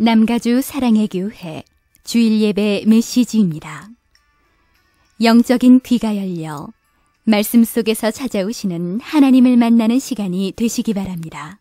남가주 사랑의 교회 주일 예배 메시지입니다. 영적인 귀가 열려 말씀 속에서 찾아오시는 하나님을 만나는 시간이 되시기 바랍니다.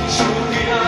소개하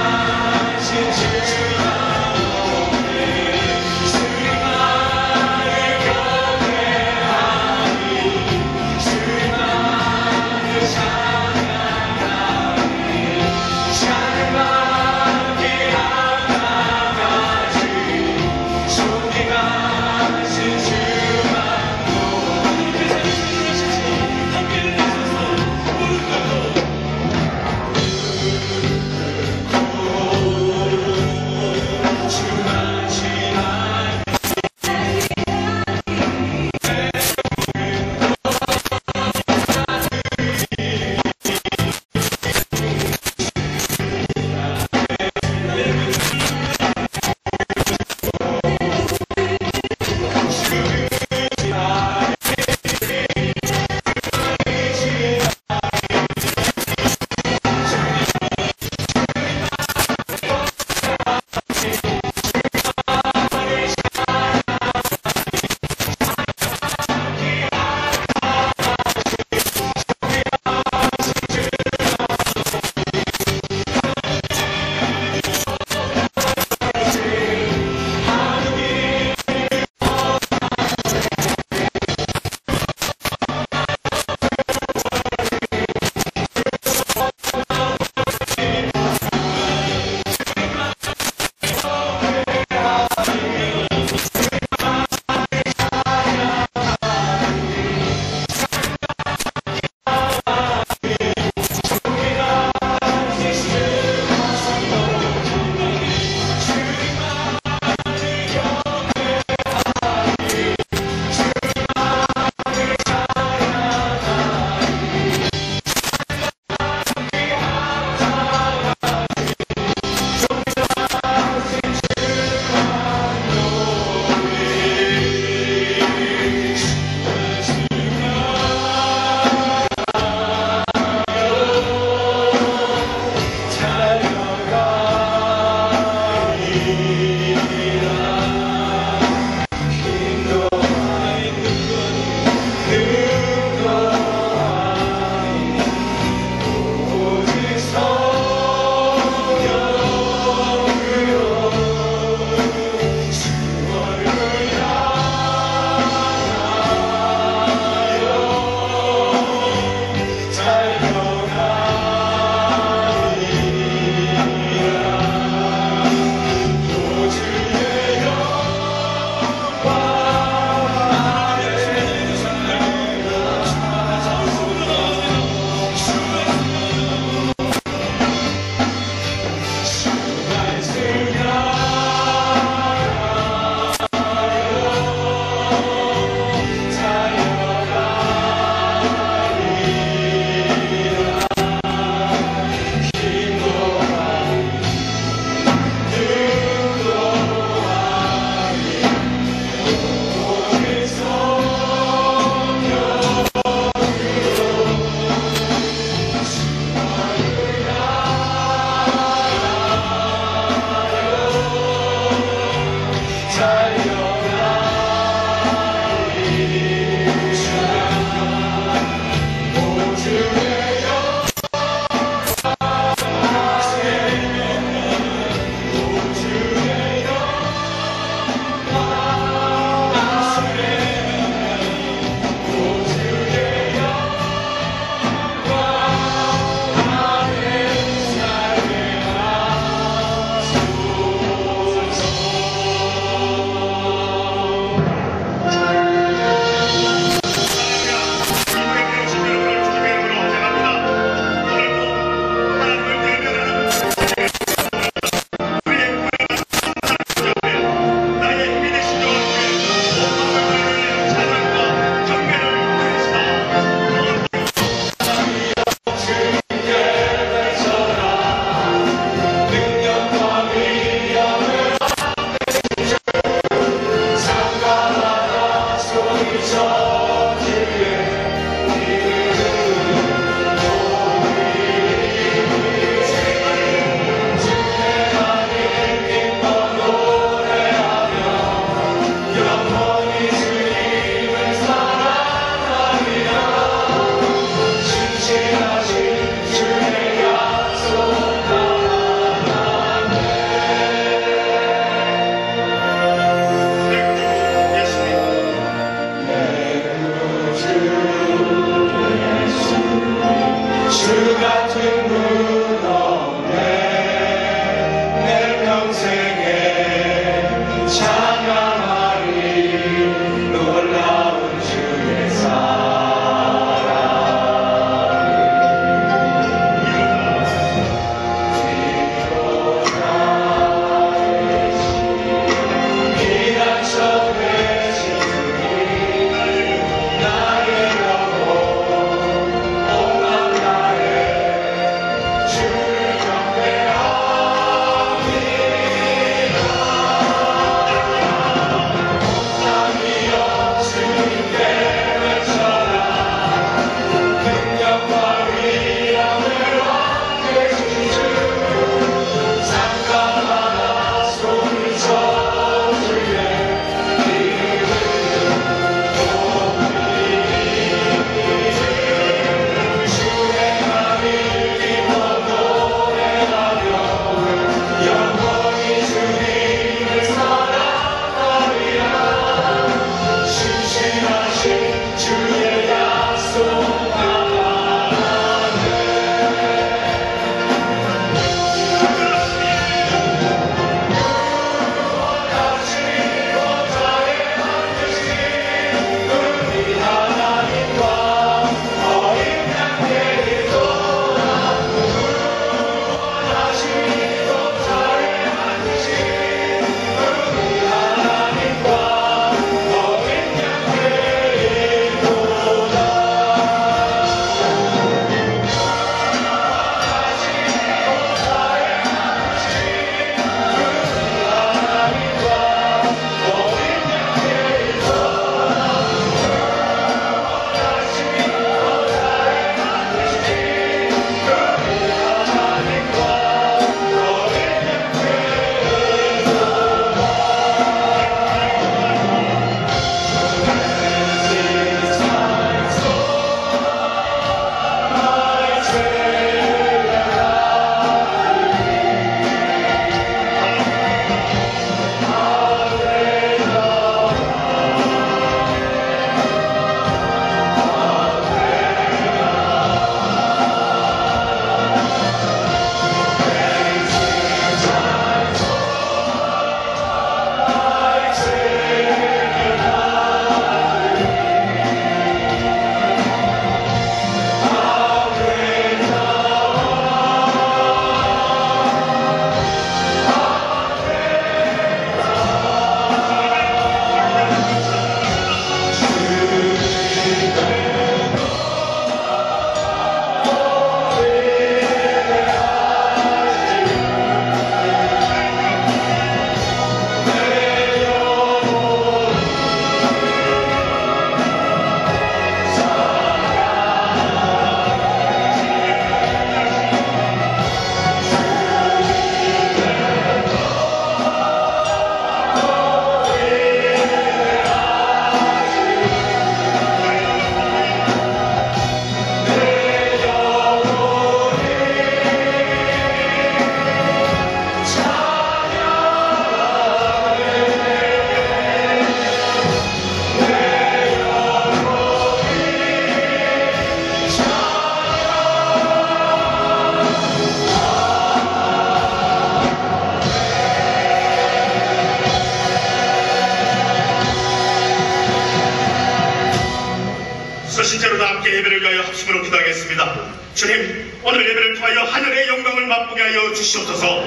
합심으로 기도하겠습니다. 주님, 오늘 예배를 통하여 하늘의 영광을 맛보게 하여 주시옵소서.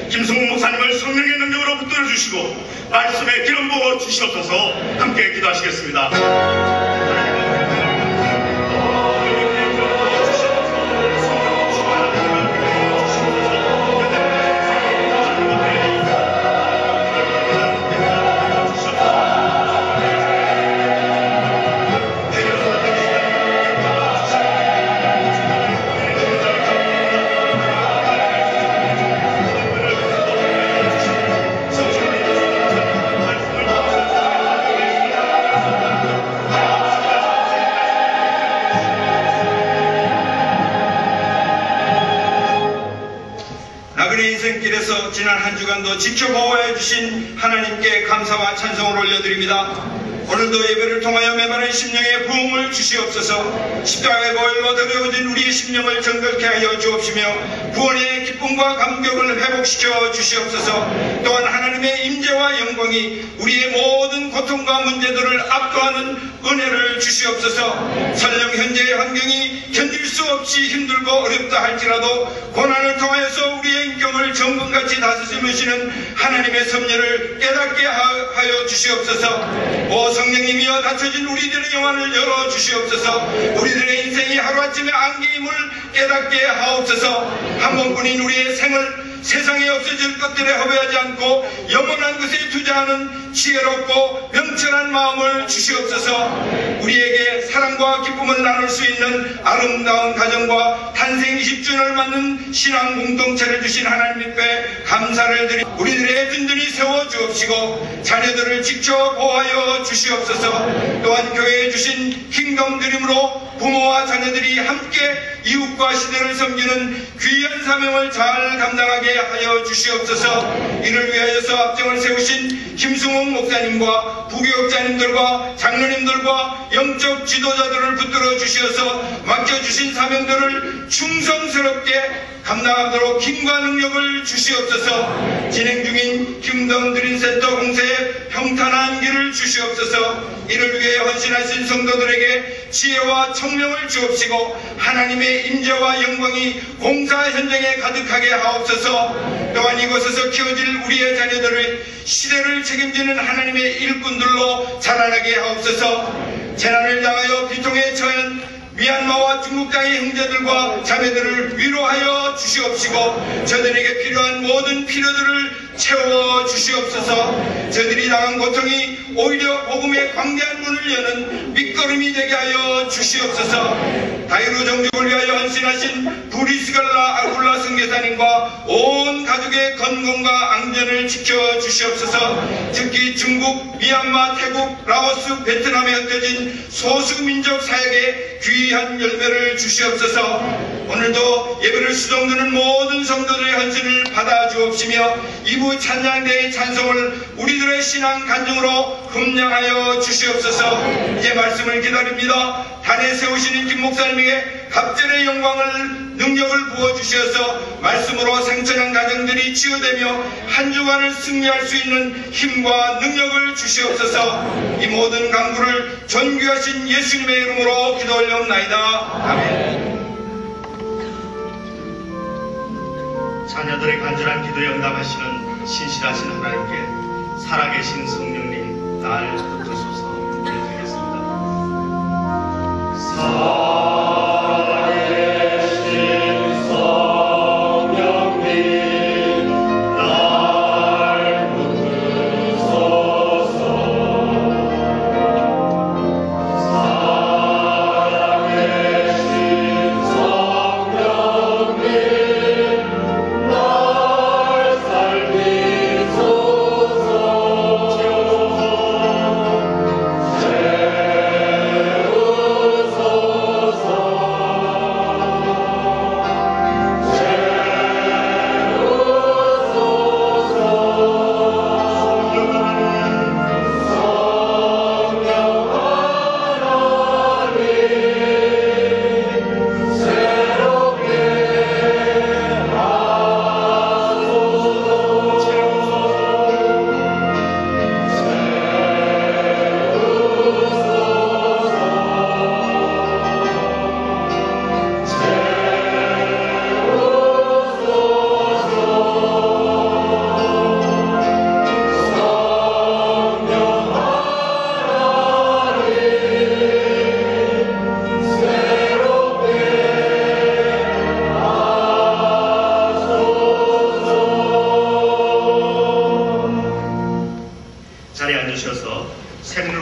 김승욱 목사님을 성령의 능력으로 붙들어 주시고 말씀에 기름 부어 주시옵소서. 함께 기도하시겠습니다. 인생길에서 지난 한 주간도 지켜보호해 주신 하나님께 감사와 찬송을 올려드립니다. 오늘도 예배를 통하여 메마른 심령에 부흥을 주시옵소서. 십자가의 보혈로 더러워진 우리의 심령을 정결케 하여 주옵시며 구원의 기쁨과 감격을 회복시켜 주시옵소서. 또한 하나님의 임재와 영광이 우리의 모든 고통과 문제들을 압도하는 은혜를 주시옵소서. 설령 현재의 환경이 견딜 수 없이 힘들고 어렵다 할지라도 고난을 통하여서 우리의 인격을 정금같이 다스리시는 하나님의 섭리를 깨닫게 하여 주시옵소서. 오 성령님이여 닫혀진 우리들의 영안을 열어 주시옵소서. 우리들의 인생이 하루아침에 안개임을 깨닫게 하옵소서. 한 번뿐인 우리의 생을 세상에 없어질 것들에 허배하지 않고 영원한 것에 투자하는 지혜롭고 명철한 마음을 주시옵소서. 우리에게 사랑과 기쁨을 나눌 수 있는 아름다운 가정과 탄생 20주년을 맞는 신앙 공동체를 주신 하나님께 감사를 드리 우리들의 든든히 세워주옵시고 자녀들을 지켜 보호하여 주시옵소서. 또한 교회에 주신 킹덤 드림으로 부모와 자녀들이 함께 이웃과 시대를 섬기는 귀한 사명을 잘 감당하게 하여 주시옵소서. 이를 위하여서 앞정을 세우신 김승욱 목사님과 부교육자님들과 장로님들과 영적 지도자들을 붙들어 주시어서 맡겨주신 사명들을 충성스럽게 감당하도록 힘과 능력을 주시옵소서. 진행 중인 킹덤 드림센터 공세에 평탄한 길을 주시옵소서. 이를 위해 헌신하신 성도들에게 지혜와 청명을 주옵시고 하나님의 임재와 영광이 공사 현장에 가득하게 하옵소서. 또한 이곳에서 키워질 우리의 자녀들을 시대를 책임지는 하나님의 일꾼들로 자라나게 하옵소서. 재난을 당하여 비통에 처한 미얀마와 중국 땅의 형제들과 자매들을 위로하여 주시옵시고 저들에게 필요한 모든 필요들을 채워 주시옵소서. 저들이 당한 고통이 오히려 복음의 광대한 문을 여는 밑거름이 되게 하여 주시옵소서. 다이루 정족을 위하여 헌신하신 브리스갈라 아굴라 선교사님과 온 가족의 건강과 안전을 지켜 주시옵소서. 특히 중국, 미얀마, 태국, 라오스, 베트남에 흩어진 소수민족 사역에 귀한 열매를 주시옵소서. 오늘도 예배를 수종드는 모든 성도들의 헌신을 받아 주옵시며 이부 찬양대의 찬송을 우리들의 신앙 간증으로 흠량하여 주시옵소서. 이제 말씀을 기다립니다. 단에 세우시는 김 목사님에게 갑절의 영광을 능력을 부어주셔서 말씀으로 생천한 가정들이 치유되며 한 주간을 승리할 수 있는 힘과 능력을 주시옵소서. 이 모든 간구를 존귀하신 예수님의 이름으로 기도 올려옵나이다. 아멘. 자녀들의 간절한 기도에 응답하시는 신실하신 하나님께 살아계신 성령님 날 붙드소서. 기도드리겠습니다. 살아계신 성령님 날 붙드소서. 살아계신 성령님 세우소서.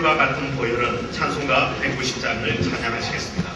시와 같은 보혈은 찬송가 190장을 찬양하시겠습니다.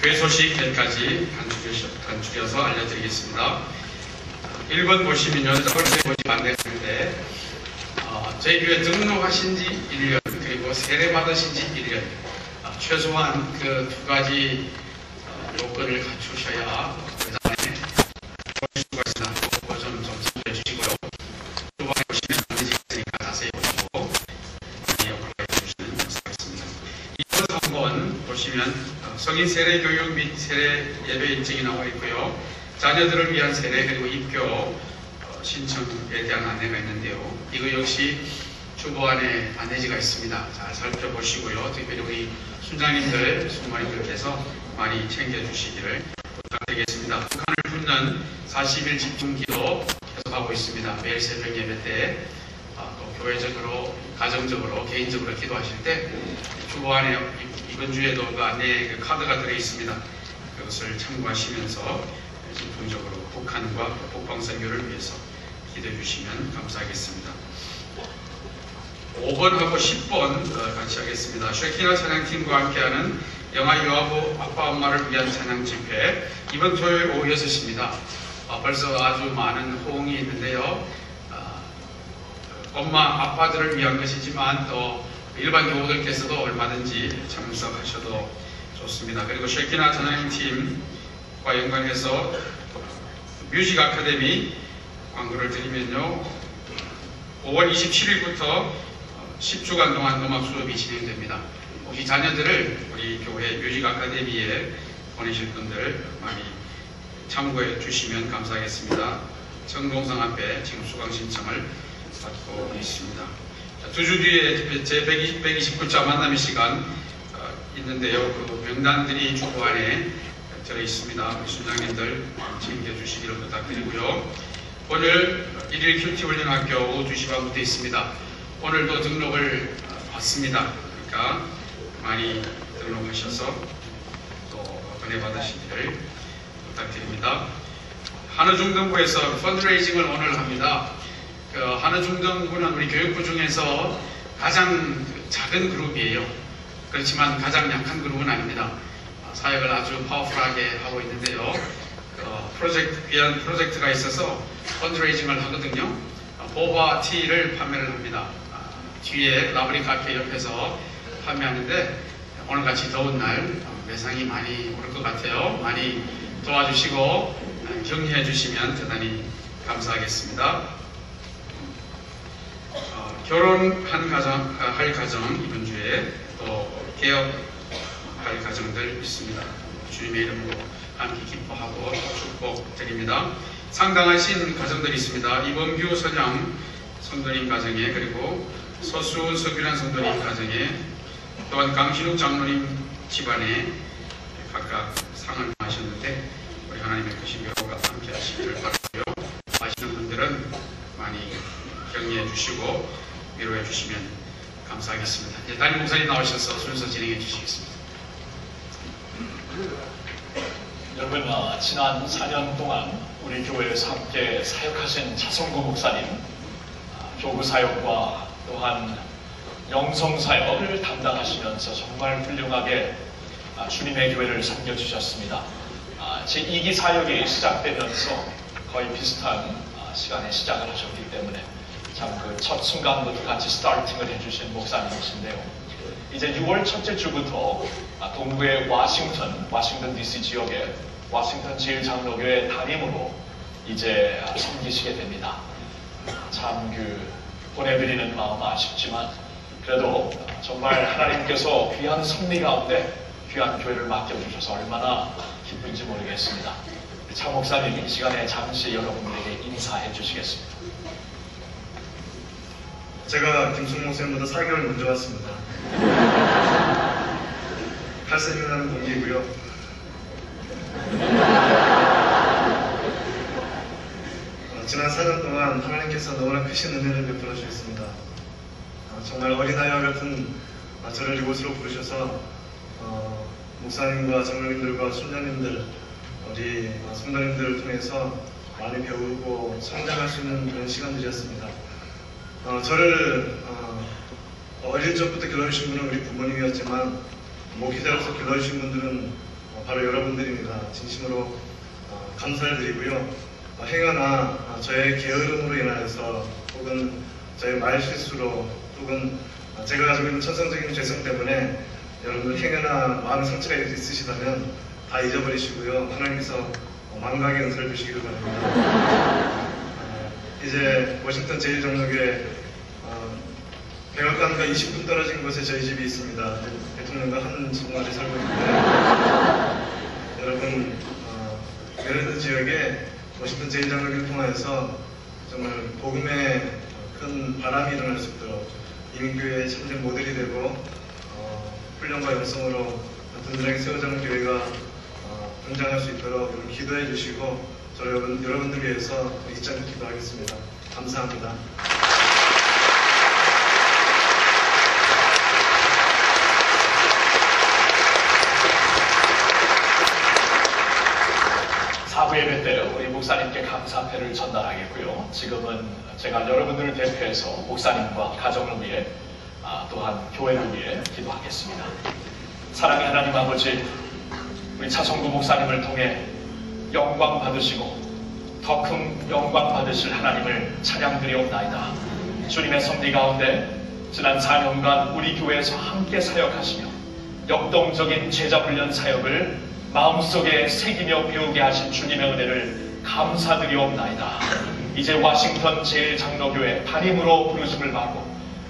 교회 소식 몇 가지 간추려서 알려드리겠습니다. 1번 보시면요, 서울세 모집 안내하는데 저희 교회 등록하신 지 1년 그리고 세례 받으신 지 1년 최소한 그 두 가지 요건을 갖추셔야 그 다음에 볼 수가 있으나 그거 좀 참고해주시고요. 두 번에 보시면 안내지가 있으니까 자세히 보시고 이용을 해주시면 감사하겠습니다. 2번 3번 보시면 성인 세례 교육 및 세례 예배 인증이 나와 있고요. 자녀들을 위한 세례 그리고 입교 신청에 대한 안내가 있는데요. 이거 역시 주보안에 안내지가 있습니다. 잘 살펴보시고요. 특별히 우리 순장님들, 숙모님들께서 많이 챙겨주시기를 부탁드리겠습니다. 북한을 품는 40일 집중기도 계속하고 있습니다. 매일 새벽 예배 때 또 교회적으로, 가정적으로, 개인적으로 기도하실 때 주보안에 이번 주에도 그 안내 카드가 들어있습니다. 그것을 참고하시면서 집중적으로 북한과 북방선교를 위해서 기도해 주시면 감사하겠습니다. 5번하고 10번 같이 하겠습니다. 쉐키나 찬양팀과 함께하는 영아 요아부 아빠 엄마를 위한 찬양 집회 이번 토요일 오후 6시입니다. 벌써 아주 많은 호응이 있는데요. 엄마 아빠들을 위한 것이지만 또 일반 교우들께서도 얼마든지 참석하셔도 좋습니다. 그리고 쉐키나 찬양팀과 연관해서 뮤직 아카데미 광고를 드리면요, 5월 27일부터 10주간 동안 음악 수업이 진행됩니다. 혹시 자녀들을 우리 교회 뮤직 아카데미에 보내실 분들 많이 참고해 주시면 감사하겠습니다. 정동상 앞에 지금 수강 신청을 받고 있습니다. 2주 뒤에 제 129차 만남의 시간 있는데요. 그 명단들이 주보 안에 들어있습니다. 우리 순장님들 챙겨주시기를 부탁드리고요. 오늘 1일 큐티 훈련학교 오후 2시 반부터 있습니다. 오늘도 등록을 받습니다. 그러니까 많이 등록하셔서 또 은혜 받으시기를 부탁드립니다. 한우중등부에서 펀드레이징을 오늘 합니다. 한우중등부는 우리 교육부 중에서 가장 작은 그룹이에요. 그렇지만 가장 약한 그룹은 아닙니다. 사역을 아주 파워풀하게 하고 있는데요. 귀한 프로젝트가 있어서 펀드레이징을 하거든요. 보바 티를 판매를 합니다. 뒤에 라브리 카페 옆에서 판매하는데 오늘같이 더운 날 매상이 많이 오를 것 같아요. 많이 도와주시고 격려해 주시면 대단히 감사하겠습니다. 결혼한 할 가정 이번 주에 또 개업할 가정들 있습니다. 주님의 이름으로 함께 기뻐하고 축복드립니다. 상당하신 가정들이 있습니다. 이범규 선영 성도님 가정에, 그리고 서수은 석유란 성도님 가정에, 또한 강신욱 장로님 집안에 각각 상을 하셨는데 우리 하나님의 크신 교우가 함께 하시기를 바라고요. 아시는 분들은 많이 격려해 주시고 위로해 주시면 감사하겠습니다. 이제 담임 목사님 나오셔서 순서 진행해 주시겠습니다. 여러분, 지난 4년 동안 우리 교회에서 함께 사역하신 차성구 목사님, 교구 사역과 또한 영성 사역을 담당하시면서 정말 훌륭하게 주님의 교회를 섬겨주셨습니다. 제2기 사역이 시작되면서 거의 비슷한 시간에 시작을 하셨기 때문에 참 그 첫 순간부터 같이 스타팅을 해주신 목사님이신데요. 이제 6월 첫째 주부터 동부의 워싱턴 DC 지역의 워싱턴 제1장로교회 담임으로 이제 섬기시게 됩니다. 참 보내드리는 마음 아쉽지만 그래도 정말 하나님께서 귀한 섭리 가운데 귀한 교회를 맡겨주셔서 얼마나 기쁜지 모르겠습니다. 차 목사님 이 시간에 잠시 여러분들에게 인사해 주시겠습니다. 제가 김승 목사님보다 4개월 먼저 왔습니다. 8세이라는 동기이고요. 지난 4년 동안 하나님께서 너무나 크신 은혜를 베풀어 주셨습니다. 정말 어린아이와 같은 저를 이곳으로 부르셔서 목사님과 장로님들과 순장님들, 우리 성도님들을 통해서 많이 배우고 성장할 수 있는 그런 시간들이었습니다. 저를 어릴 적부터 길러주신 분은 우리 부모님이었지만 목회자로서 길러주신 분들은 바로 여러분들입니다. 진심으로 감사를 드리고요. 행여나 저의 게으름으로 인하여서 혹은 저의 말실수로 혹은 제가 가지고 있는 천성적인 죄성 때문에 여러분 행여나 마음 상처가 있으시다면 다 잊어버리시고요. 하나님께서 망각의 은사를 주시기를 바랍니다. 이제 워싱턴 제1장로교회 백악관과 20분 떨어진 곳에 저희 집이 있습니다. 대통령과 한 정말에 살고 있는데 여러분 메릴랜드 지역에 워싱턴 제1장로교를 통하여서 정말 복음의 큰 바람이 일어날 수 있도록 이민교회의 참된 모델이 되고 훈련과 영성으로 든든하게 세워지는 교회가 등장할 수 있도록 여러분 기도해 주시고 저 여러분들 위해서 잊지 않고 기도하겠습니다. 감사합니다. 은혜를 전달하겠고요. 지금은 제가 여러분들을 대표해서 목사님과 가정을 위해 또한 교회를 위해 기도하겠습니다. 사랑의 하나님 아버지, 우리 차성구 목사님을 통해 영광 받으시고 더 큰 영광 받으실 하나님을 찬양드리옵나이다. 주님의 섭리 가운데 지난 4년간 우리 교회에서 함께 사역하시며 역동적인 제자훈련 사역을 마음속에 새기며 배우게 하신 주님의 은혜를 감사드리옵나이다. 이제 와싱턴 제1장로교회 담임으로 부르심을 받고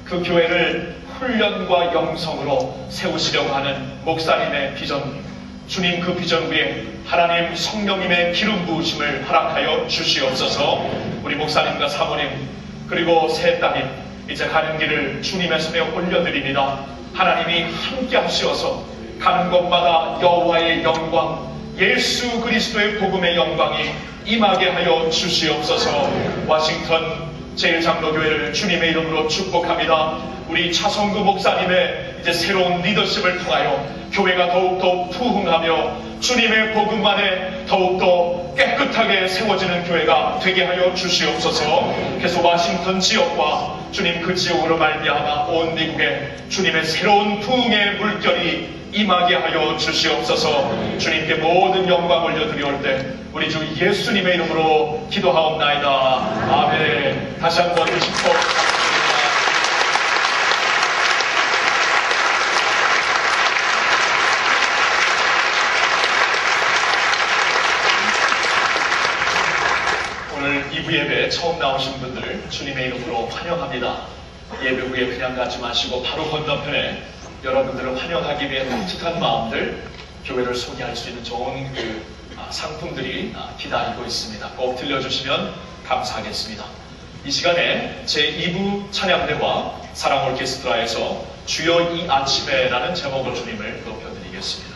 그 교회를 훈련과 영성으로 세우시려고 하는 목사님의 비전, 주님 그 비전 위에 하나님 성령님의 기름 부으심을 허락하여 주시옵소서. 우리 목사님과 사모님 그리고 세 따님 이제 가는 길을 주님의 손에 올려드립니다. 하나님이 함께 하시어서 가는 곳마다 여호와의 영광, 예수 그리스도의 복음의 영광이 임하게 하여 주시옵소서. 와싱턴 제1장로교회를 주님의 이름으로 축복합니다. 우리 차성구 목사님의 이제 새로운 리더십을 통하여 교회가 더욱더 부흥하며 주님의 복음 안에 더욱더 깨끗하게 세워지는 교회가 되게 하여 주시옵소서. 계속 와싱턴 지역과 주님 그 지역으로 말미암아 온 미국에 주님의 새로운 부흥의 물결이 임하게 하여 주시옵소서. 주님께 모든 영광 올려드리올 때 우리 주 예수님의 이름으로 기도하옵나이다. 아멘. 다시 한번 축복. 오늘 2부 예배에 처음 나오신 분들 주님의 이름으로 환영합니다. 예배 후에 그냥 가지 마시고 바로 건너편에 여러분들을 환영하기 위해 따뜻한 마음들, 교회를 소개할 수 있는 좋은 상품들이 기다리고 있습니다. 꼭 들려주시면 감사하겠습니다. 이 시간에 제2부 찬양대와 사랑 오케스트라에서 주여 이 아침에라는 제목으로 주님을 높여드리겠습니다.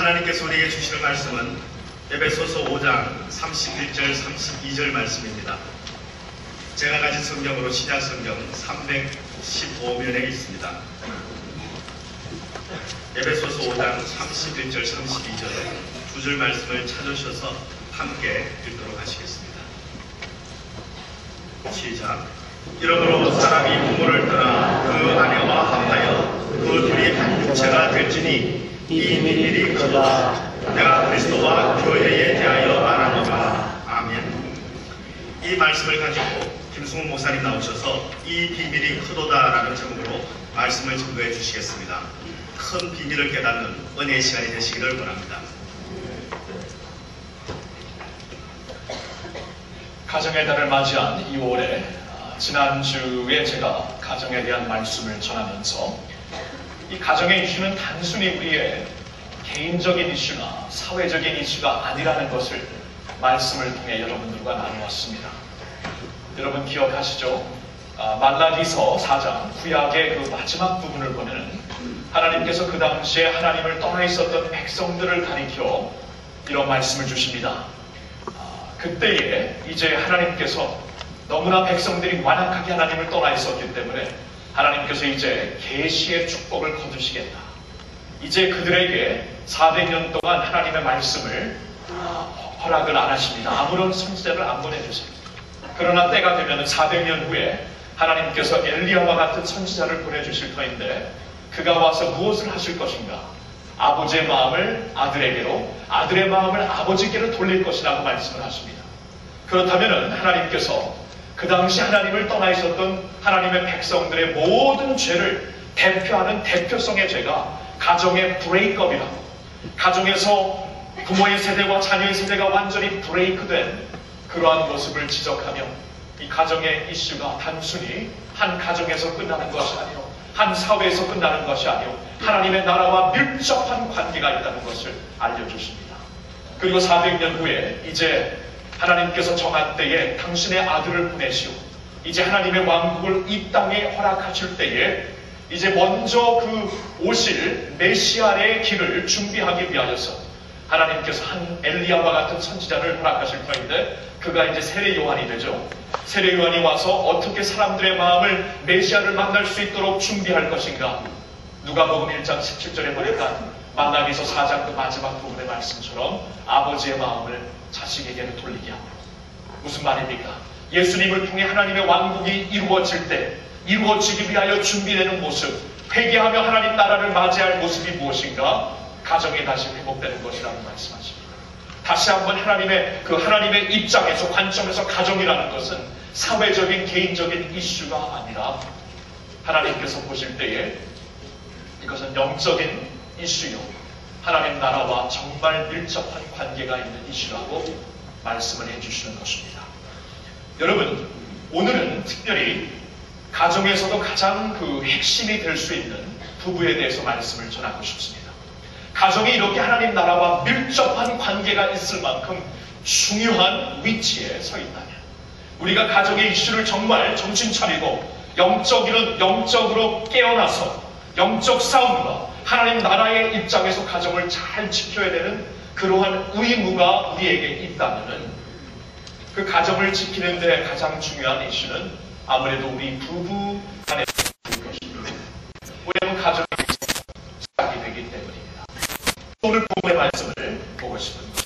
하나님께서 우리에게 주시는 말씀은 에베소서 5장 31절 32절 말씀입니다. 제가 가진 성경으로 신약 성경 315면에 있습니다. 에베소서 5장 31절 32절 두 줄 말씀을 찾으셔서 함께 읽도록 하시겠습니다. 시작. 이러므로 사람이 부모를 떠나 그 아내와 합하여 그 둘이 한 육체가 될지니 이 비밀이 크도다. 내가 그리스도와 교회에 대하여 말하노라. 아멘. 이 말씀을 가지고 김승훈 목사님 나오셔서 이 비밀이 크도다라는 제목으로 말씀을 전도해 주시겠습니다. 큰 비밀을 깨닫는 은혜의 시간이 되시기를 원합니다. 가정의 달을 맞이한 2월에 지난주에 제가 가정에 대한 말씀을 전하면서 이 가정의 이슈는 단순히 우리의 개인적인 이슈나 사회적인 이슈가 아니라는 것을 말씀을 통해 여러분들과 나누었습니다. 여러분 기억하시죠? 말라기서 4장 구약의 그 마지막 부분을 보면 하나님께서 그 당시에 하나님을 떠나 있었던 백성들을 가리켜 이런 말씀을 주십니다. 그때에 이제 하나님께서 너무나 백성들이 완악하게 하나님을 떠나 있었기 때문에 하나님께서 이제 계시의 축복을 거두시겠다. 이제 그들에게 400년 동안 하나님의 말씀을 허락을 안 하십니다. 아무런 선지자를 안 보내주세요. 그러나 때가 되면 400년 후에 하나님께서 엘리야와 같은 선지자를 보내주실 터인데 그가 와서 무엇을 하실 것인가? 아버지의 마음을 아들에게로, 아들의 마음을 아버지께로 돌릴 것이라고 말씀을 하십니다. 그렇다면 하나님께서 그 당시 하나님을 떠나 있었던 하나님의 백성들의 모든 죄를 대표하는 대표성의 죄가 가정의 브레이크업이라고, 가정에서 부모의 세대와 자녀의 세대가 완전히 브레이크된 그러한 모습을 지적하며 이 가정의 이슈가 단순히 한 가정에서 끝나는 것이 아니요, 한 사회에서 끝나는 것이 아니요, 하나님의 나라와 밀접한 관계가 있다는 것을 알려주십니다. 그리고 400년 후에 이제 하나님께서 정한 때에 당신의 아들을 보내시오, 이제 하나님의 왕국을 이 땅에 허락하실 때에 이제 먼저 그 오실 메시아의 길을 준비하기 위하여서 하나님께서 한 엘리야와 같은 선지자를 허락하실 터인데 그가 이제 세례 요한이 되죠. 세례 요한이 와서 어떻게 사람들의 마음을 메시아를 만날 수 있도록 준비할 것인가? 누가복음 1장 17절에 보니까 말라기서 4장 그 마지막 부분의 말씀처럼 아버지의 마음을 자식에게는 돌리게 하고, 무슨 말입니까? 예수님을 통해 하나님의 왕국이 이루어질 때 이루어지기 위하여 준비되는 모습, 회개하며 하나님 나라를 맞이할 모습이 무엇인가? 가정이 다시 회복되는 것이라고 말씀하십니다. 다시 한번 하나님의 입장에서, 관점에서 가정이라는 것은 사회적인 개인적인 이슈가 아니라 하나님께서 보실 때에 이것은 영적인 이슈요, 하나님 나라와 정말 밀접한 관계가 있는 이슈라고 말씀을 해주시는 것입니다. 여러분, 오늘은 특별히 가정에서도 가장 그 핵심이 될 수 있는 부부에 대해서 말씀을 전하고 싶습니다. 가정이 이렇게 하나님 나라와 밀접한 관계가 있을 만큼 중요한 위치에 서 있다면, 우리가 가정의 이슈를 정말 정신 차리고 영적으로 깨어나서 영적 싸움과 하나님 나라의 입장에서 가정을 잘 지켜야 되는 그러한 의무가 우리에게 있다면 그 가정을 지키는 데 가장 중요한 이슈는 아무래도 우리 부부 간의 것입니다. 왜냐하면 가정이 시작이 되기 때문입니다. 오늘 부부의 말씀을 보고 싶습니다.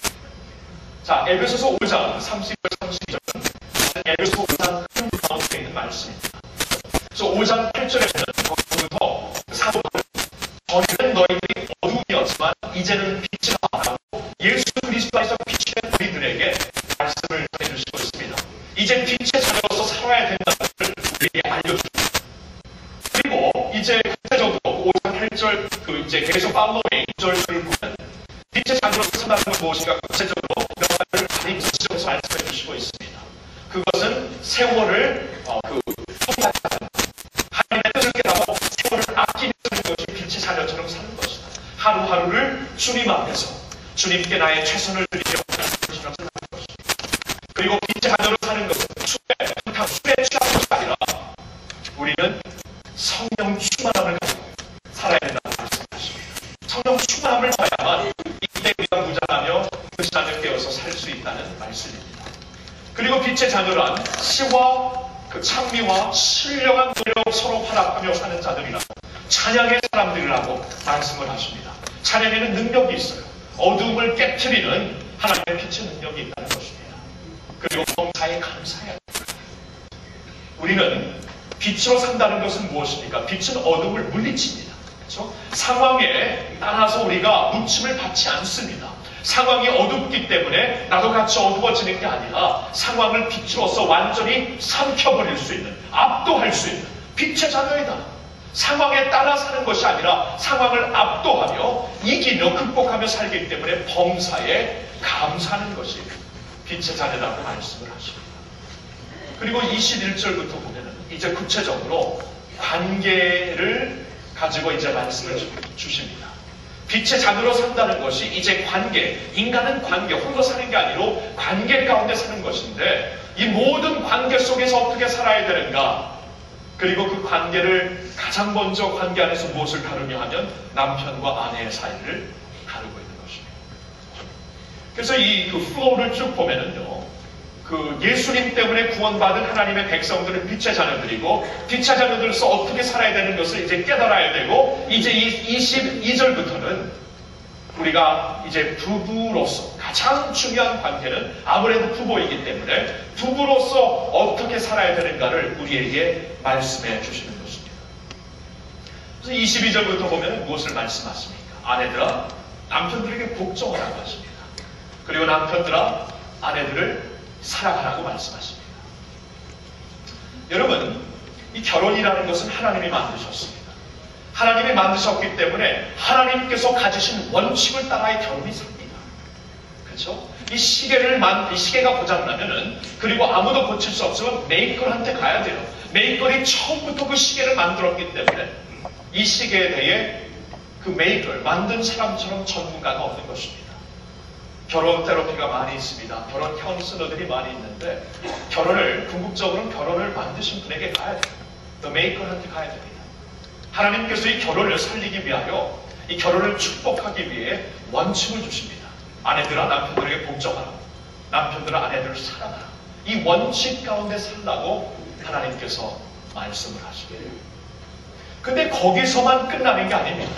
자, 에베소서 5장 30절 32절, 에베소서 5장 큰 가운데 있는 말씀입니다. 그래서 5장 8절에는 거기부터 사도는 전에는 너희들이 어둠이었지만 이제는 빛이 나라고 예수 그리스도에서 빛의 너희들에게 말씀을 전해주시고 있습니다. 이제 빛의 자녀로서 살아야 된다는 것을 우리에게 알려줍니다. 그리고 이제 구체적으로 5장 8절 이제 계속 팔로잉 2절을 보면 빛의 자녀로서 산다는 건 무엇인가 구체적으로 몇 가지를 가리켜서 지적해서 말씀해 주시고 있습니다. 그것은 세월을 통과하는, 하나님의 뜻을 깨닫고 세월을 아끼는 것이 빛의 자녀처럼 사는 것이다. 하루하루를 주님 앞에서 주님께 나의 최선을 드리며 사는 것입니다. 그리고 빛의 자녀로 사는 것은 술에 취한 것이 아니라 우리는 성령 충만함을 가지고 살아야 된다는 말씀을 하십니다. 성령 충만함을 봐야만 이 빛의 자녀란 씨와 그 창미와 신령한 노력 서로 화답하며 사는 자들이라고, 찬양의 사람들이라고 말씀을 하십니다. 찬양에는 능력이 있어요. 어두움을 깨트리는 하나님의 빛의 능력이 있다는 것입니다. 그리고 범사에 감사해야 합니다. 우리는 빛으로 산다는 것은 무엇입니까? 빛은 어둠을 물리칩니다. 그렇죠? 상황에 따라서 우리가 뭉침을 받지 않습니다. 상황이 어둡기 때문에 나도 같이 어두워지는 게 아니라 상황을 빛으로서 완전히 삼켜버릴 수 있는, 압도할 수 있는 빛의 자녀이다. 상황에 따라 사는 것이 아니라 상황을 압도하며 이기며 극복하며 살기 때문에 범사에 감사하는 것이 빛의 자녀라고 말씀을 하십니다. 그리고 21절부터 보면은 이제 구체적으로 관계를 가지고 이제 말씀을 주십니다. 빛의 자녀로 산다는 것이 이제 관계, 인간은 관계, 홀로 사는 게 아니로 관계 가운데 사는 것인데, 이 모든 관계 속에서 어떻게 살아야 되는가, 그리고 그 관계를 가장 먼저 관계 안에서 무엇을 다루냐 하면 남편과 아내의 사이를 다루고 있는 것입니다. 그래서 이 그 플로우를 쭉 보면은요, 그 예수님 때문에 구원받은 하나님의 백성들은 빛의 자녀들이고, 빛의 자녀들로서 어떻게 살아야 되는 것을 이제 깨달아야 되고, 이제 22절부터는 우리가 이제 부부로서 가장 중요한 관계는 아무래도 부부이기 때문에 부부로서 어떻게 살아야 되는가를 우리에게 말씀해 주시는 것입니다. 그래서 22절부터 보면 무엇을 말씀하십니까? 아내들아, 남편들에게 복종하라고 하십니다. 그리고 남편들아, 아내들을 사랑하라고 말씀하십니다. 여러분, 이 결혼이라는 것은 하나님이 만드셨습니다. 하나님이 만드셨기 때문에 하나님께서 가지신 원칙을 따라야 결혼이 삽니다. 그렇죠? 이 시계가 고장나면은, 그리고 아무도 고칠 수 없으면 메이커한테 가야 돼요. 메이커이 처음부터 그 시계를 만들었기 때문에 이 시계에 대해 그 메이커를 만든 사람처럼 전문가가 없는 것입니다. 결혼 테라피가 많이 있습니다. 결혼 카운슬러들이 많이 있는데, 궁극적으로는 결혼을 만드신 분에게 가야 돼요. The Maker한테 가야 됩니다. 하나님께서 이 결혼을 살리기 위하여, 이 결혼을 축복하기 위해 원칙을 주십니다. 아내들아, 남편들에게 복종하라. 남편들아, 아내들을 사랑하라. 이 원칙 가운데 살라고 하나님께서 말씀을 하십니다. 근데 거기서만 끝나는 게 아닙니다.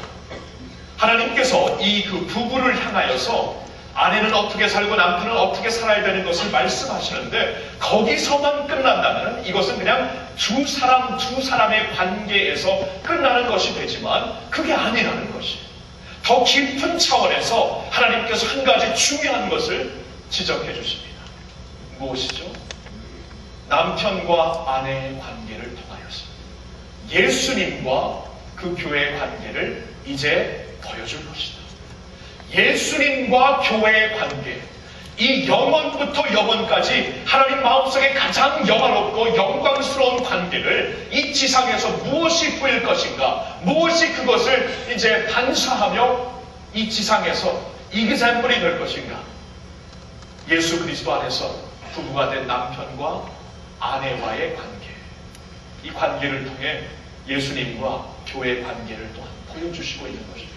하나님께서 이 그 부부를 향하여서 아내는 어떻게 살고 남편은 어떻게 살아야 되는 것을 말씀하시는데, 거기서만 끝난다면 이것은 그냥 두 사람의 관계에서 끝나는 것이 되지만 그게 아니라는 것이, 더 깊은 차원에서 하나님께서 한 가지 중요한 것을 지적해 주십니다. 무엇이죠? 남편과 아내의 관계를 통하여서 예수님과 그 교회의 관계를 이제 보여줄 것이다. 예수님과 교회의 관계, 이 영원부터 영원까지 하나님 마음속에 가장 영화롭고 영광스러운 관계를 이 지상에서 무엇이 보일 것인가, 무엇이 그것을 이제 반사하며 이 지상에서 이그샘플이 될 것인가. 예수 그리스도 안에서 부부가 된 남편과 아내와의 관계, 이 관계를 통해 예수님과 교회의 관계를 또한 보여주시고 있는 것입니다.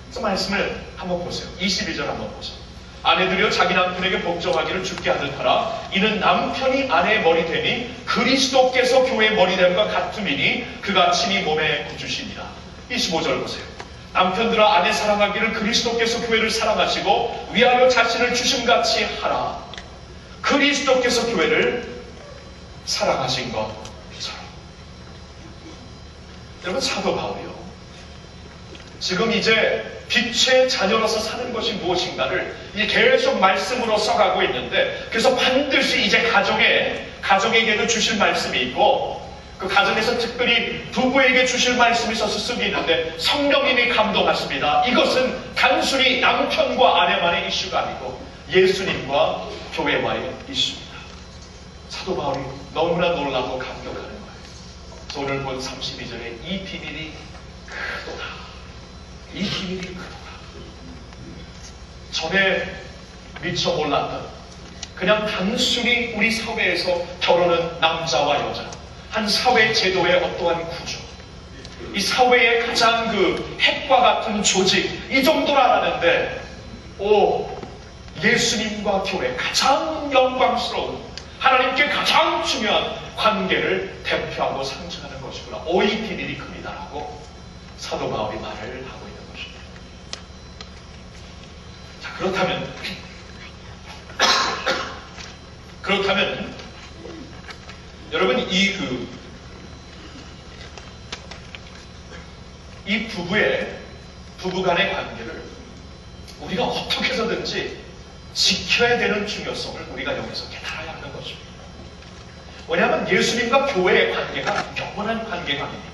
그래서 말씀을 한번 보세요. 22절 한번 보세요. 아내들이여 자기 남편에게 복종하기를 주께 하듯 하라. 이는 남편이 아내의 머리 되니 그리스도께서 교회의 머리됨과 같음이니 그가 친히 몸에 굳으시니라. 25절 보세요. 남편들아, 아내 사랑하기를 그리스도께서 교회를 사랑하시고 위하여 자신을 주심같이 하라. 그리스도께서 교회를 사랑하신 것처럼. 여러분, 사도 바울이요, 지금 이제 빛의 자녀로서 사는 것이 무엇인가를 이제 계속 말씀으로 써가고 있는데, 그래서 반드시 이제 가정에게도 주실 말씀이 있고, 그 가정에서 특별히 부부에게 주실 말씀이 있어서 쓰고 있는데, 성령님이 감동하십니다. 이것은 단순히 남편과 아내만의 이슈가 아니고 예수님과 교회와의 이슈입니다. 사도 바울이 너무나 놀라고 감격하는 거예요. 오늘 본 32절에 이 비밀이 크도다. 이 비밀이 크도다. 전에 미처 몰랐던, 그냥 단순히 우리 사회에서 결혼은 남자와 여자, 한 사회 제도의 어떠한 구조, 이 사회의 가장 그 핵과 같은 조직, 이 정도라는데, 예수님과 교회 가장 영광스러운, 하나님께 가장 중요한 관계를 대표하고 상징하는 것이구나. 오이 비밀이 큽니다라고 사도 바울이 말을 하고 있는 것입니다. 자, 그렇다면 여러분 이 부부간의 관계를 우리가 어떻게 해서든지 지켜야 되는 중요성을 우리가 여기서 깨달아야 하는 것입니다. 왜냐하면 예수님과 교회의 관계가 영원한 관계가 아닙니다.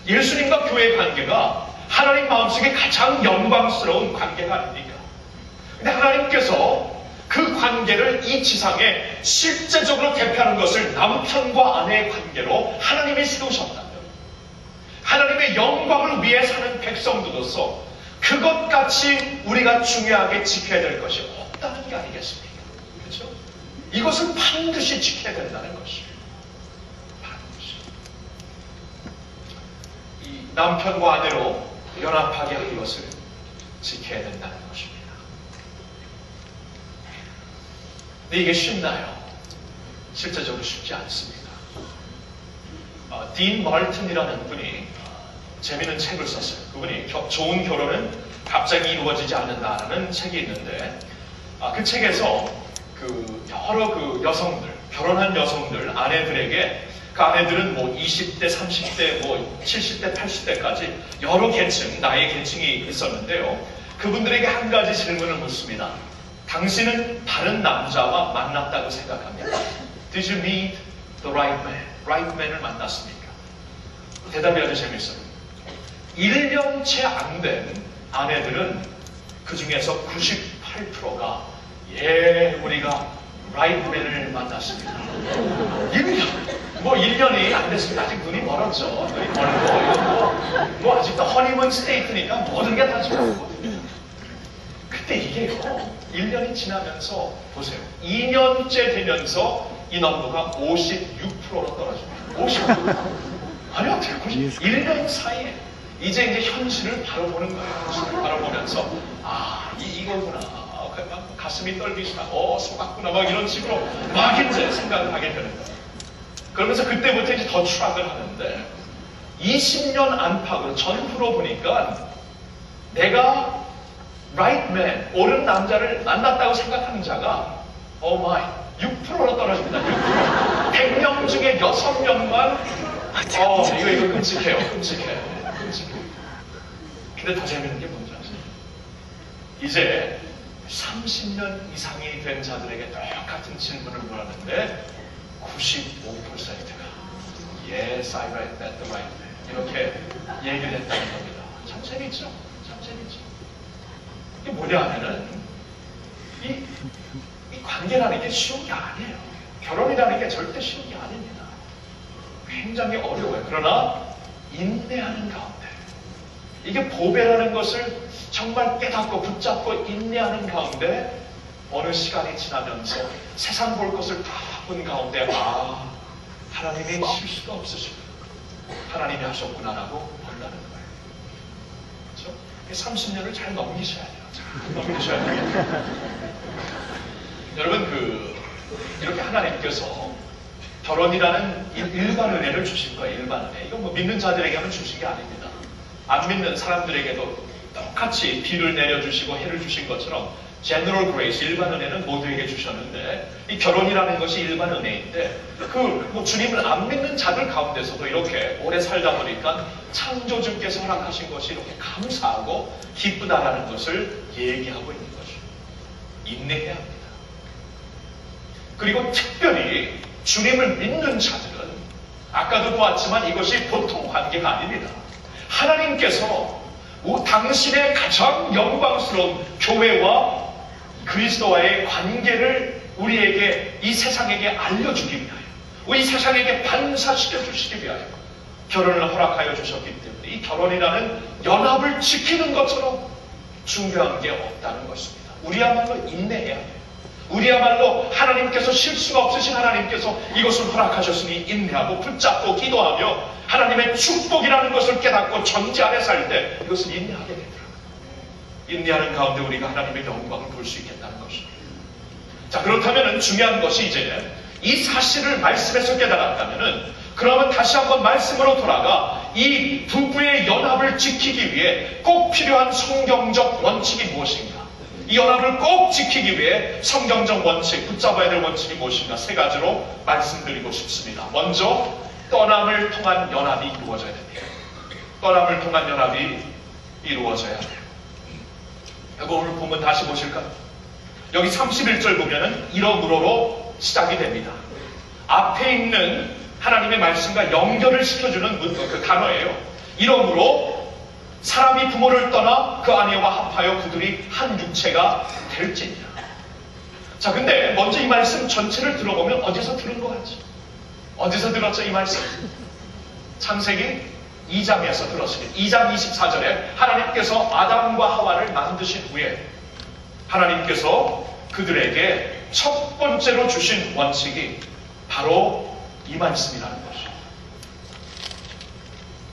예수님과 교회의 관계가 하나님 마음속에 가장 영광스러운 관계가 아닙니까? 근데 하나님께서 그 관계를 이 지상에 실제적으로 대표하는 것을 남편과 아내의 관계로 하나님이 세우셨다면 하나님의 영광을 위해 사는 백성들로서 그것같이 우리가 중요하게 지켜야 될 것이 없다는 게 아니겠습니까? 그렇죠? 이것을 반드시 지켜야 된다는 것입니다. 반드시. 이 남편과 아내로 연합하게 한 것을 지켜야 된다는 것입니다. 근데 이게 쉽나요? 실제적으로 쉽지 않습니다. 딘 멀튼이라는 분이 재미있는 책을 썼어요. 그분이 좋은 결혼은 갑자기 이루어지지 않는다라는 책이 있는데 그 책에서 여러 여성들, 결혼한 여성들, 아내들에게 그 아내들은 뭐 20대, 30대, 뭐 70대, 80대까지 여러 계층, 나이의 계층이 있었는데요. 그분들에게 한 가지 질문을 묻습니다. 당신은 다른 남자와 만났다고 생각합니까? Did you meet the right man? right man을 만났습니까? 대답이 아주 재밌어요. 1년 채 안 된 아내들은 그 중에서 98%가 우리가 right man을 만났습니다. 1년이 안 됐습니다. 아직 눈이 멀었죠. 눈이 멀고 이거 아직도 허니문 스테이트니까 모든 게 다 좋거든요. 근데 이게요 1년이 지나면서 보세요. 2년째 되면서 이 넘버가 56%로 떨어집니다. 56%. 아니 어떻게 1년 사이에 이제 현실을 바라보는 거예요. 현실을 바라보면서 이거구나. 막 가슴이 떨기 시작하고 속았구나. 막 이런 식으로 막 이제 생각을 하게 되는 거예요. 그러면서 그때부터 이제 더 추락을 하는데 20년 안팎으로 전후로 보니까 내가 right man, 옳은 남자를 만났다고 생각하는 자가 6%로 떨어집니다. 6%. 100명 중에 6명만 이거 끔찍해요. 근데 더 재밌는 게 뭔지 아세요? 이제 30년 이상이 된 자들에게 똑같은 질문을 물었는데 95%가 Yes, I read that the right way 이렇게 얘기를 했다는 겁니다. 참 재밌죠? 이게 뭐냐 하면은 이 관계라는 게 쉬운 게 아니에요. 결혼이라는 게 절대 쉬운 게 아닙니다. 굉장히 어려워요. 그러나 인내하는 가운데 이게 보배라는 것을 정말 깨닫고 붙잡고 인내하는 가운데 어느 시간이 지나면서 세상 볼 것을 다 본 가운데 하나님이 실수가 없으시고 하나님이 하셨구나라고 본다는 거예요. 그렇죠? 30년을 잘 넘기셔야 돼요. 잘 넘기셔야 돼요. 여러분 이렇게 하나님께서 결혼이라는 일반 은혜를 주신 거예요. 일반 은혜. 이건 뭐 믿는 자들에게만 주신 게 아닙니다. 안 믿는 사람들에게도 똑같이 비를 내려주시고 해를 주신 것처럼 General Grace, 일반 은혜는 모두에게 주셨는데 이 결혼이라는 것이 일반 은혜인데 주님을 안 믿는 자들 가운데서도 이렇게 오래 살다 보니까 창조주께서 허락하신 것이 이렇게 감사하고 기쁘다라는 것을 얘기하고 있는 것이죠. 인내해야 합니다. 그리고 특별히 주님을 믿는 자들은 아까도 보았지만 이것이 보통 관계가 아닙니다. 하나님께서 당신의 가장 영광스러운 교회와 그리스도와의 관계를 우리에게 이 세상에게 알려주기 위하여 이 세상에게 반사시켜 주시기 위하여 결혼을 허락하여 주셨기 때문에 이 결혼이라는 연합을 지키는 것처럼 중요한 게 없다는 것입니다. 우리야말로 인내해야 해요. 우리야말로 하나님께서 실수가 없으신 하나님께서 이것을 허락하셨으니 인내하고 붙잡고 기도하며 하나님의 축복이라는 것을 깨닫고 전제 안에 살 때 이것을 인내하게 되더라고요. 인내하는 가운데 우리가 하나님의 영광을 볼 수 있겠다는 것입니다. 자, 그렇다면 중요한 것이 이제 이 사실을 말씀에서 깨달았다면 그러면 다시 한번 말씀으로 돌아가 이 부부의 연합을 지키기 위해 꼭 필요한 성경적 원칙이 무엇인가? 이 연합을 꼭 지키기 위해 성경적 원칙, 붙잡아야 될 원칙이 무엇인가? 세 가지로 말씀드리고 싶습니다. 먼저 떠남을 통한 연합이 이루어져야 됩니다. 떠남을 통한 연합이 이루어져야 돼요. 여기 오늘 보면 다시 보실까요? 여기 31절 보면은 이러므로로 시작이 됩니다. 앞에 있는 하나님의 말씀과 연결을 시켜주는 그 단어예요. 이러므로 사람이 부모를 떠나 그 아내와 합하여 그들이 한 육체가 될지니라. 자, 근데 먼저 이 말씀 전체를 들어보면 어디서 들은 것 같죠? 어디서 들었죠, 이 말씀? 창세기 2장에서 들었습니다. 2장 24절에 하나님께서 아담과 하와를 만드신 후에 하나님께서 그들에게 첫 번째로 주신 원칙이 바로 이 말씀이라는 것이죠.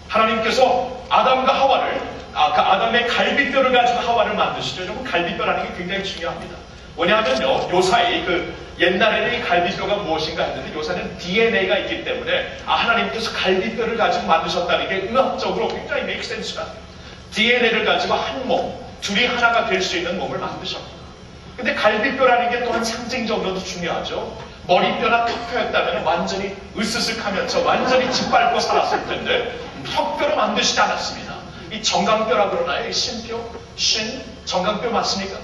하나님께서 아담과 하와를, 그 아담의 갈비뼈를 가지고 하와를 만드시죠. 여러분, 갈비뼈라는 게 굉장히 중요합니다. 뭐냐면요, 요사이 옛날에는 이 갈비뼈가 무엇인가 했는데 요새는 DNA가 있기 때문에 하나님께서 갈비뼈를 가지고 만드셨다는 게 의학적으로 굉장히 make sense가 돼요. DNA를 가지고 한 몸, 둘이 하나가 될 수 있는 몸을 만드셨구나. 근데 갈비뼈라는 게 또한 상징적으로도 중요하죠. 머리뼈나 턱뼈였다면 완전히 으스스하면서 완전히 짓밟고 살았을 텐데 턱뼈로 만드시지 않았습니다. 이 정강뼈라고 그러나요? 이 신뼈? 정강뼈 맞습니까?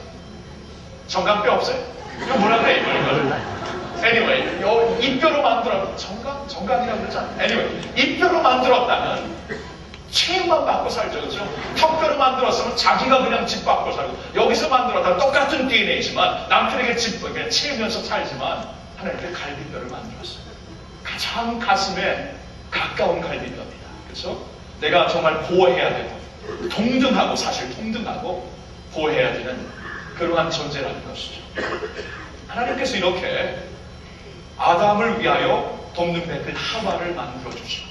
정강뼈 없어요? 이거 뭐라 그래, 이거? Anyway, 이뼈로 만들었, 정강이라고 그러잖아요. Anyway, 이뼈로 만들었다면 체형만 받고 살죠, 그렇죠? 턱뼈로 만들었으면 자기가 그냥 짓밟고 살고, 여기서 만들었다면 똑같은 DNA지만 남편에게 그냥 채우면서 살지만 하나님께 갈비뼈를 만들었어요. 가장 가슴에 가까운 갈비뼈입니다. 그렇죠? 내가 정말 보호해야 되고 동등하고, 사실 동등하고 보호해야 되는 그러한 존재라는 것이죠. 하나님께서 이렇게 아담을 위하여 돕는 배필 하와를 만들어주시고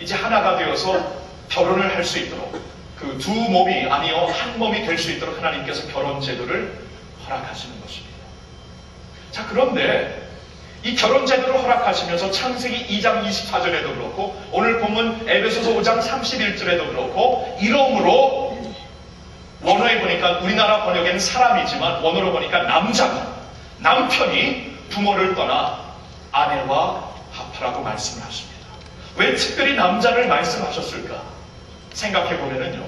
이제 하나가 되어서 결혼을 할 수 있도록 그 두 몸이 아니요 한 몸이 될 수 있도록 하나님께서 결혼 제도를 허락하시는 것입니다. 자, 그런데 이 결혼 제도를 허락하시면서 창세기 2장 24절에도 그렇고 오늘 보면 에베소서 5장 31절에도 그렇고 이러므로 원어에 보니까 우리나라 번역에는 사람이지만 원어로 보니까 남편이 부모를 떠나 아내와 합하라고 말씀을 하십니다. 왜 특별히 남자를 말씀하셨을까? 생각해보면요.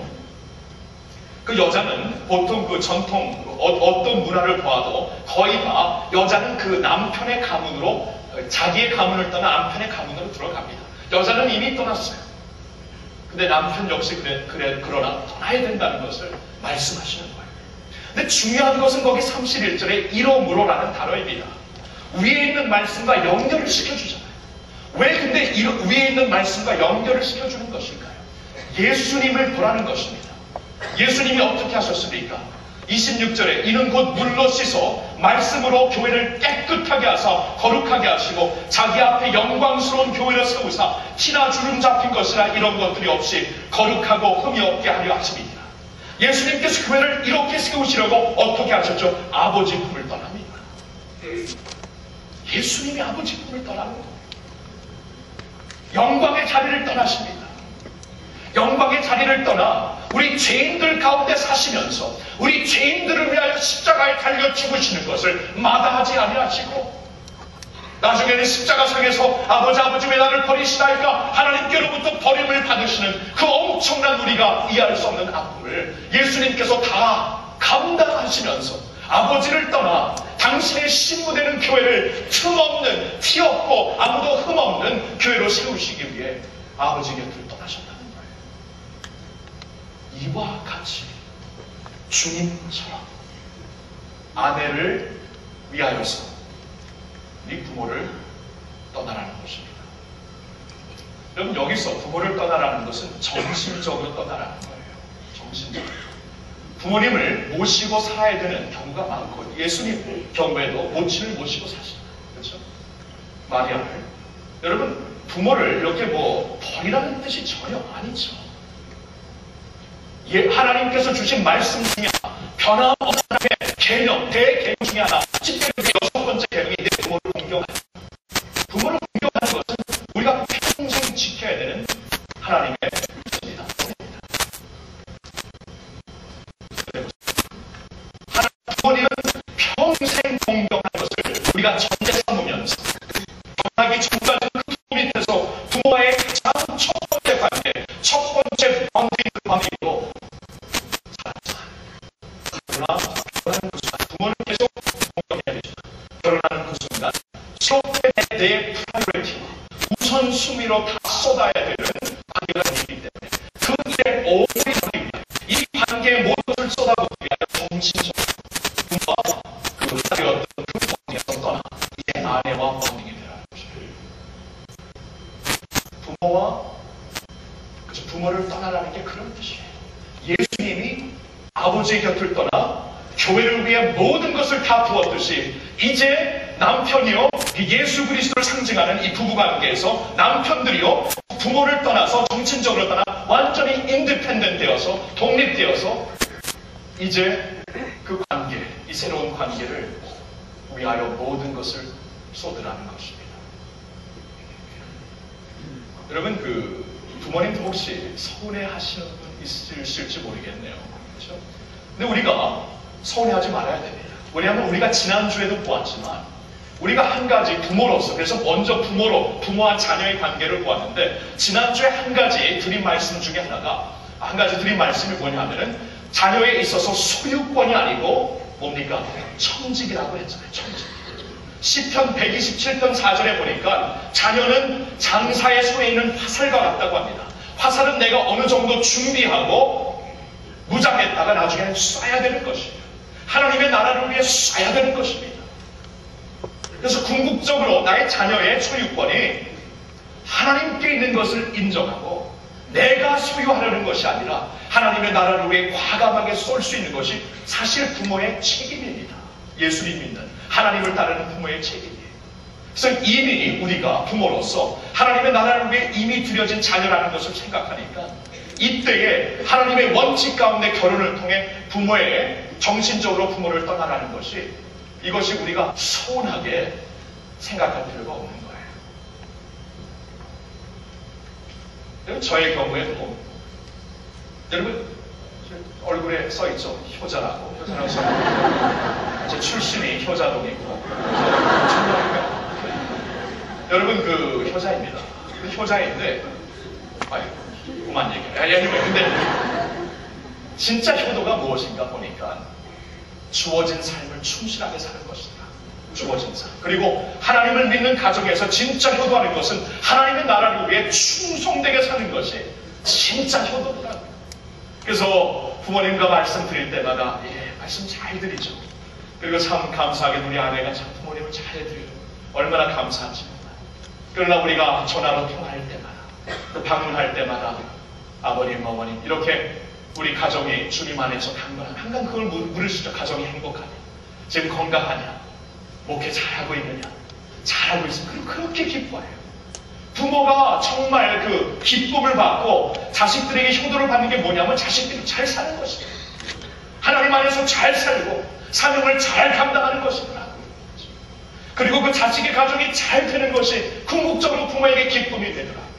그 여자는 보통 그 전통 어떤 문화를 보아도 거의 다 여자는 그 남편의 가문으로 자기의 가문을 떠나 남편의 가문으로 들어갑니다. 여자는 이미 떠났어요. 근데 남편 역시 그러나 떠나야 된다는 것을 말씀하시는 거예요. 근데 중요한 것은 거기 31절에 이러므로라는 단어입니다. 위에 있는 말씀과 연결을 시켜주잖아요. 왜 근데 위에 있는 말씀과 연결을 시켜주는 것일까요? 예수님을 보라는 것입니다. 예수님이 어떻게 하셨습니까? 26절에 이는 곧 물로 씻어 말씀으로 교회를 깨끗하게 하사 거룩하게 하시고 자기 앞에 영광스러운 교회를 세우사 티나 주름 잡힌 것이나 이런 것들이 없이 거룩하고 흠이 없게 하려 하십니다. 예수님께서 교회를 이렇게 세우시려고 어떻게 하셨죠? 아버지 품을 떠납니다. 예수님이 아버지 품을 떠나는 거예요. 영광의 자리를 떠나십니다. 영광의 자리를 떠나 우리 죄인들 가운데 사시면서 우리 죄인들을 위하여 십자가에 달려 죽으시는 것을 마다하지 아니하시고 나중에는 십자가상에서 아버지 왜 나를 버리시나이까 하나님께로부터 버림을 받으시는 그 엄청난 우리가 이해할 수 없는 아픔을 예수님께서 다 감당하시면서 아버지를 떠나 당신의 신부되는 교회를 틈없는 티 없고 아무도 흠없는 교회로 세우시기 위해 아버지 곁을 떠나셨다는 거예요. 이와 같이 주님처럼 아내를 위하여서 네 부모를 떠나라는 것입니다. 여러분, 여기서 부모를 떠나라는 것은 정신적으로 떠나라는 거예요. 정신적으로. 부모님을 모시고 살아야 되는 경우가 많고 예수님 경우에도 모친을 모시고 사십니다. 그렇죠? 마리아를. 여러분, 부모를 이렇게 버리라는 뜻이 전혀 아니죠. 하나님께서 주신 말씀 중에 변함없는 개념, 대개념 중에 하나, 10개의 그래서 부모를 떠나라는 게 그런 뜻이에요. 예수님이 아버지의 곁을 떠나 교회를 위해 모든 것을 다 부었듯이 이제 남편이요, 예수 그리스도를 상징하는 이 부부관계에서 남편들이요, 부모를 떠나서 정신적으로 떠나 완전히 인디펜던트 되어서 독립되어서 이제 그 관계, 이 새로운 관계를 위하여 모든 것을 쏟으라는 것입니다. 여러분, 그 부모님도 혹시 서운해하시는 분 있으실지 모르겠네요. 그렇죠? 근데 우리가 서운해하지 말아야 됩니다. 왜냐하면 우리가 지난주에도 보았지만 우리가 한 가지 부모로서, 그래서 먼저 부모와 자녀의 관계를 보았는데, 지난주에 한 가지 드린 말씀 중에 한 가지 드린 말씀이 뭐냐면은 자녀에 있어서 소유권이 아니고 뭡니까? 청직이라고 했잖아요. 청직. 시편 127편 4절에 보니까 자녀는 장사의 손에 있는 화살과 같다고 합니다. 화살은 내가 어느 정도 준비하고 무장했다가 나중에는 쏴야 되는 것이에요. 하나님의 나라를 위해 쏴야 되는 것입니다. 그래서 궁극적으로 나의 자녀의 소유권이 하나님께 있는 것을 인정하고 내가 소유하려는 것이 아니라 하나님의 나라를 위해 과감하게 쏠 수 있는 것이 사실 부모의 책임입니다. 예수님 믿는 하나님을 따르는 부모의 책임이에요. 그래서 이미 우리가 부모로서 하나님의 나라를 위해 이미 들여진 자녀라는 것을 생각하니까 이때에 하나님의 원칙 가운데 결혼을 통해 정신적으로 부모를 떠나라는 것이, 이것이 우리가 서운하게 생각할 필요가 없는 거예요. 여러분, 저의 경우에도 여러분 얼굴에 써있죠. 효자라고. 효자라고 써있고 제 출신이 효자동이고 여러분 그 효자입니다. 효자인데 그만 얘기해요. 근데 진짜 효도가 무엇인가 보니까 주어진 삶을 충실하게 사는 것이다. 주어진 삶. 그리고 하나님을 믿는 가정에서 진짜 효도하는 것은 하나님의 나라를 위해 충성되게 사는 것이 진짜 효도더라고요. 그래서 부모님과 말씀 드릴 때마다 말씀 잘 드리죠. 그리고 참 감사하게 우리 아내가 참 부모님을 잘 드려요. 얼마나 감사한지 몰라요. 그러나 우리가 전화로 통화할 때마다 또 방문할 때마다 아버님, 어머님 이렇게 우리 가정이 주님 안에서 항상 그걸 물으시죠. 가정이 행복하냐? 지금 건강하냐? 목회 잘하고 있느냐? 잘하고 있으면 그렇게 기뻐해요. 부모가 정말 그 기쁨을 받고 자식들에게 효도를 받는 게 뭐냐면 자식들이 잘 사는 것입니다. 하나님 안에서 잘 살고 사명을 잘 감당하는 것입니다. 그리고 그 자식의 가정이 잘 되는 것이 궁극적으로 부모에게 기쁨이 되더라고요.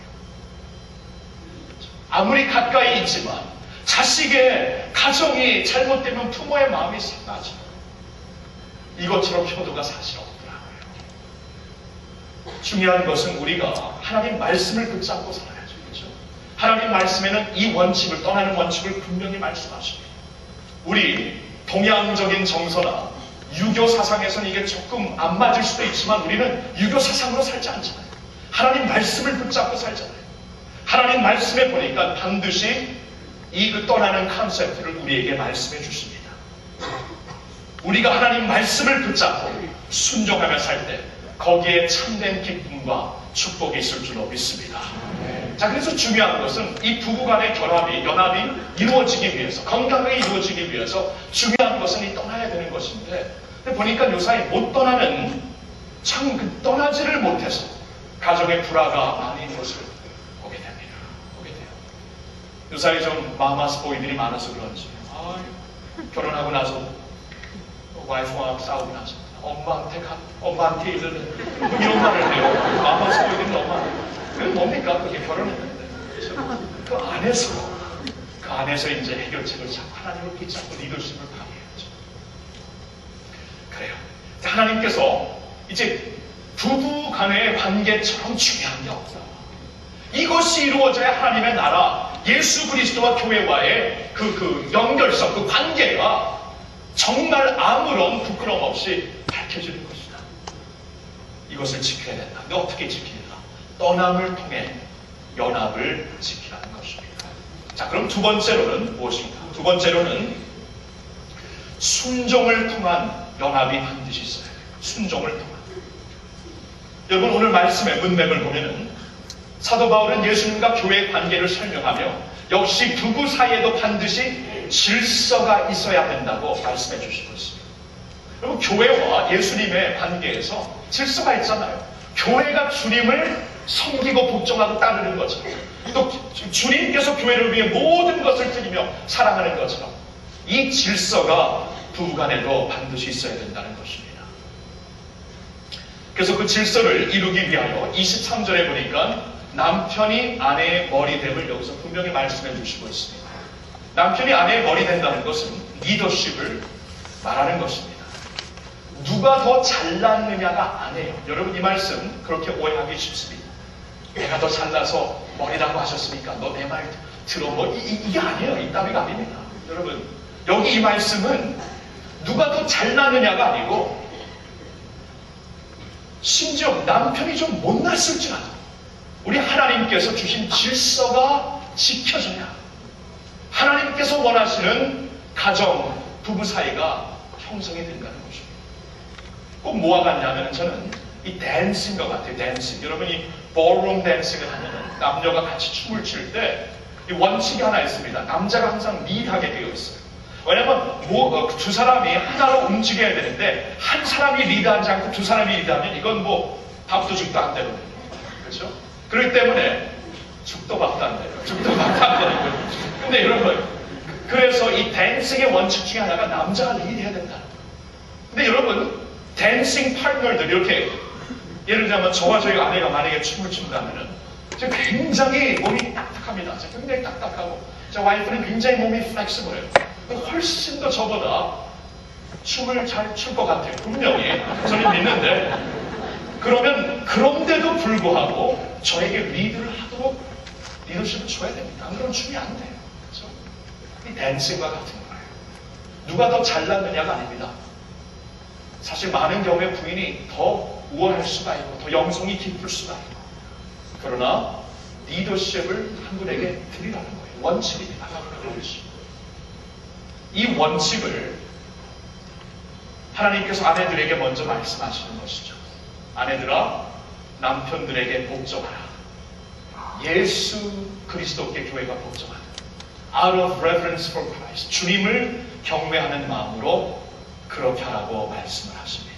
아무리 가까이 있지만 자식의 가정이 잘못되면 부모의 마음이 상하죠. 이것처럼 효도가 사실 없더라고요. 중요한 것은 우리가 하나님 말씀을 붙잡고 살아야죠. 그렇죠? 하나님 말씀에는 이 원칙을, 떠나는 원칙을 분명히 말씀하십니다. 우리 동양적인 정서나 유교 사상에서는 이게 조금 안 맞을 수도 있지만 우리는 유교 사상으로 살지 않잖아요. 하나님 말씀을 붙잡고 살잖아요. 하나님 말씀에 보니까 반드시 이 떠나는 컨셉트를 우리에게 말씀해 주십니다. 우리가 하나님 말씀을 붙잡고 순종하며 살 때 거기에 참된 기쁨과 축복이 있을 줄로 믿습니다. 자, 그래서 중요한 것은 이 부부간의 연합이 이루어지기 위해서, 건강하게 이루어지기 위해서 중요한 것은 이 떠나야 되는 것인데, 보니까 요사이 못 떠나는, 떠나지를 못해서 가정의 불화가 많은 것을 보게 됩니다. 요사이 좀 마마스 보이들이 많아서 그런지 결혼하고 나서 와이프와 싸우고 나서 엄마한테 이런 말을 해요. 마마스 보이들은 엄마한테 뭡니까? 그게 결혼했는데 그 안에서 이제 해결책을 잡고 하나님을 붙잡고 리더십을 발휘해야죠. 그래요. 하나님께서 이제 부부 간의 관계처럼 중요한 게 없어요. 이것이 이루어져야 하나님의 나라, 예수 그리스도와 교회와의 그 연결성, 그 관계가 정말 아무런 부끄럼 없이 밝혀지는 것이다. 이것을 지켜야 된다. 근데 어떻게 지키는가? 떠남을 통해 연합을 지키라는 것입니다. 자, 그럼 두 번째로는 무엇인가? 두 번째로는 순종을 통한 연합이 반드시 있어야 돼요. 순종을 통한. 여러분, 오늘 말씀의 문맥을 보면은 사도 바울은 예수님과 교회의 관계를 설명하며 역시 부부 사이에도 반드시 질서가 있어야 된다고 말씀해 주시고 있습니다. 그리고 교회와 예수님의 관계에서 질서가 있잖아요. 교회가 주님을 섬기고 복종하고 따르는 것처럼, 또 주님께서 교회를 위해 모든 것을 드리며 사랑하는 것처럼 이 질서가 부부간에도 반드시 있어야 된다는 것입니다. 그래서 그 질서를 이루기 위하여 23절에 보니까 남편이 아내의 머리됨을 여기서 분명히 말씀해 주시고 있습니다. 남편이 아내의 머리 된다는 것은 리더십을 말하는 것입니다. 누가 더 잘났느냐가 아니에요. 여러분 이 말씀 그렇게 오해하기 쉽습니다. 내가 더 잘나서 머리라고 하셨으니까 너 내 말 들어. 이게 아니에요. 이 따위가 아닙니다. 여러분 여기 이 말씀은 누가 더 잘났느냐가 아니고 심지어 남편이 좀 못났을지라도 우리 하나님께서 주신 질서가 지켜져야 하나님께서 원하시는 가정, 부부 사이가 형성이 된다는 것입니다. 꼭 뭐와 같냐면 저는 이 댄싱과 같아요. 댄싱. 여러분이 ballroom 댄싱을 하면 남녀가 같이 춤을 출 때 이 원칙이 하나 있습니다. 남자가 항상 리드하게 되어 있어요. 왜냐면 두 사람이 하나로 움직여야 되는데 한 사람이 리드하지 않고 두 사람이 리드하면 이건 밥도 죽도 안 되는 거예요. 그렇죠? 그렇기 때문에 죽도 밥도 안 돼요. 죽도 밥도 안 되는 거예요. 근데 여러분 그래서 이 댄싱의 원칙 중에 하나가 남자가 리드해야 된다. 근데 여러분 댄싱 파트너들 이렇게 예를 들자면 저와 저희 아내가 만약에 춤을 춘다면은 굉장히 몸이 딱딱합니다. 굉장히 딱딱하고 제 와이프는 굉장히 몸이 플렉시블해요. 훨씬 더 저보다 춤을 잘 출 것 같아요. 분명히 저는 믿는데 그런데도 불구하고 저에게 리드를 하도록 리더십을 줘야 됩니다. 안 그러면 춤이 안 돼요. 그렇죠? 이 댄싱과 같은 거예요. 누가 더 잘났느냐가 아닙니다. 사실 많은 경우에 부인이 더 우월할 수가 있고 더 영성이 깊을 수가 있고 그러나 리더십을 한 분에게 드리라는 거예요. 원칙입니다. 원칙. 이 원칙을 하나님께서 아내들에게 먼저 말씀하시는 것이죠. 아내들아 남편들에게 복종하라. 예수 그리스도께 교회가 복종하라. Out of reverence for Christ. 주님을 경외하는 마음으로 그렇게 하라고 말씀을 하십니다.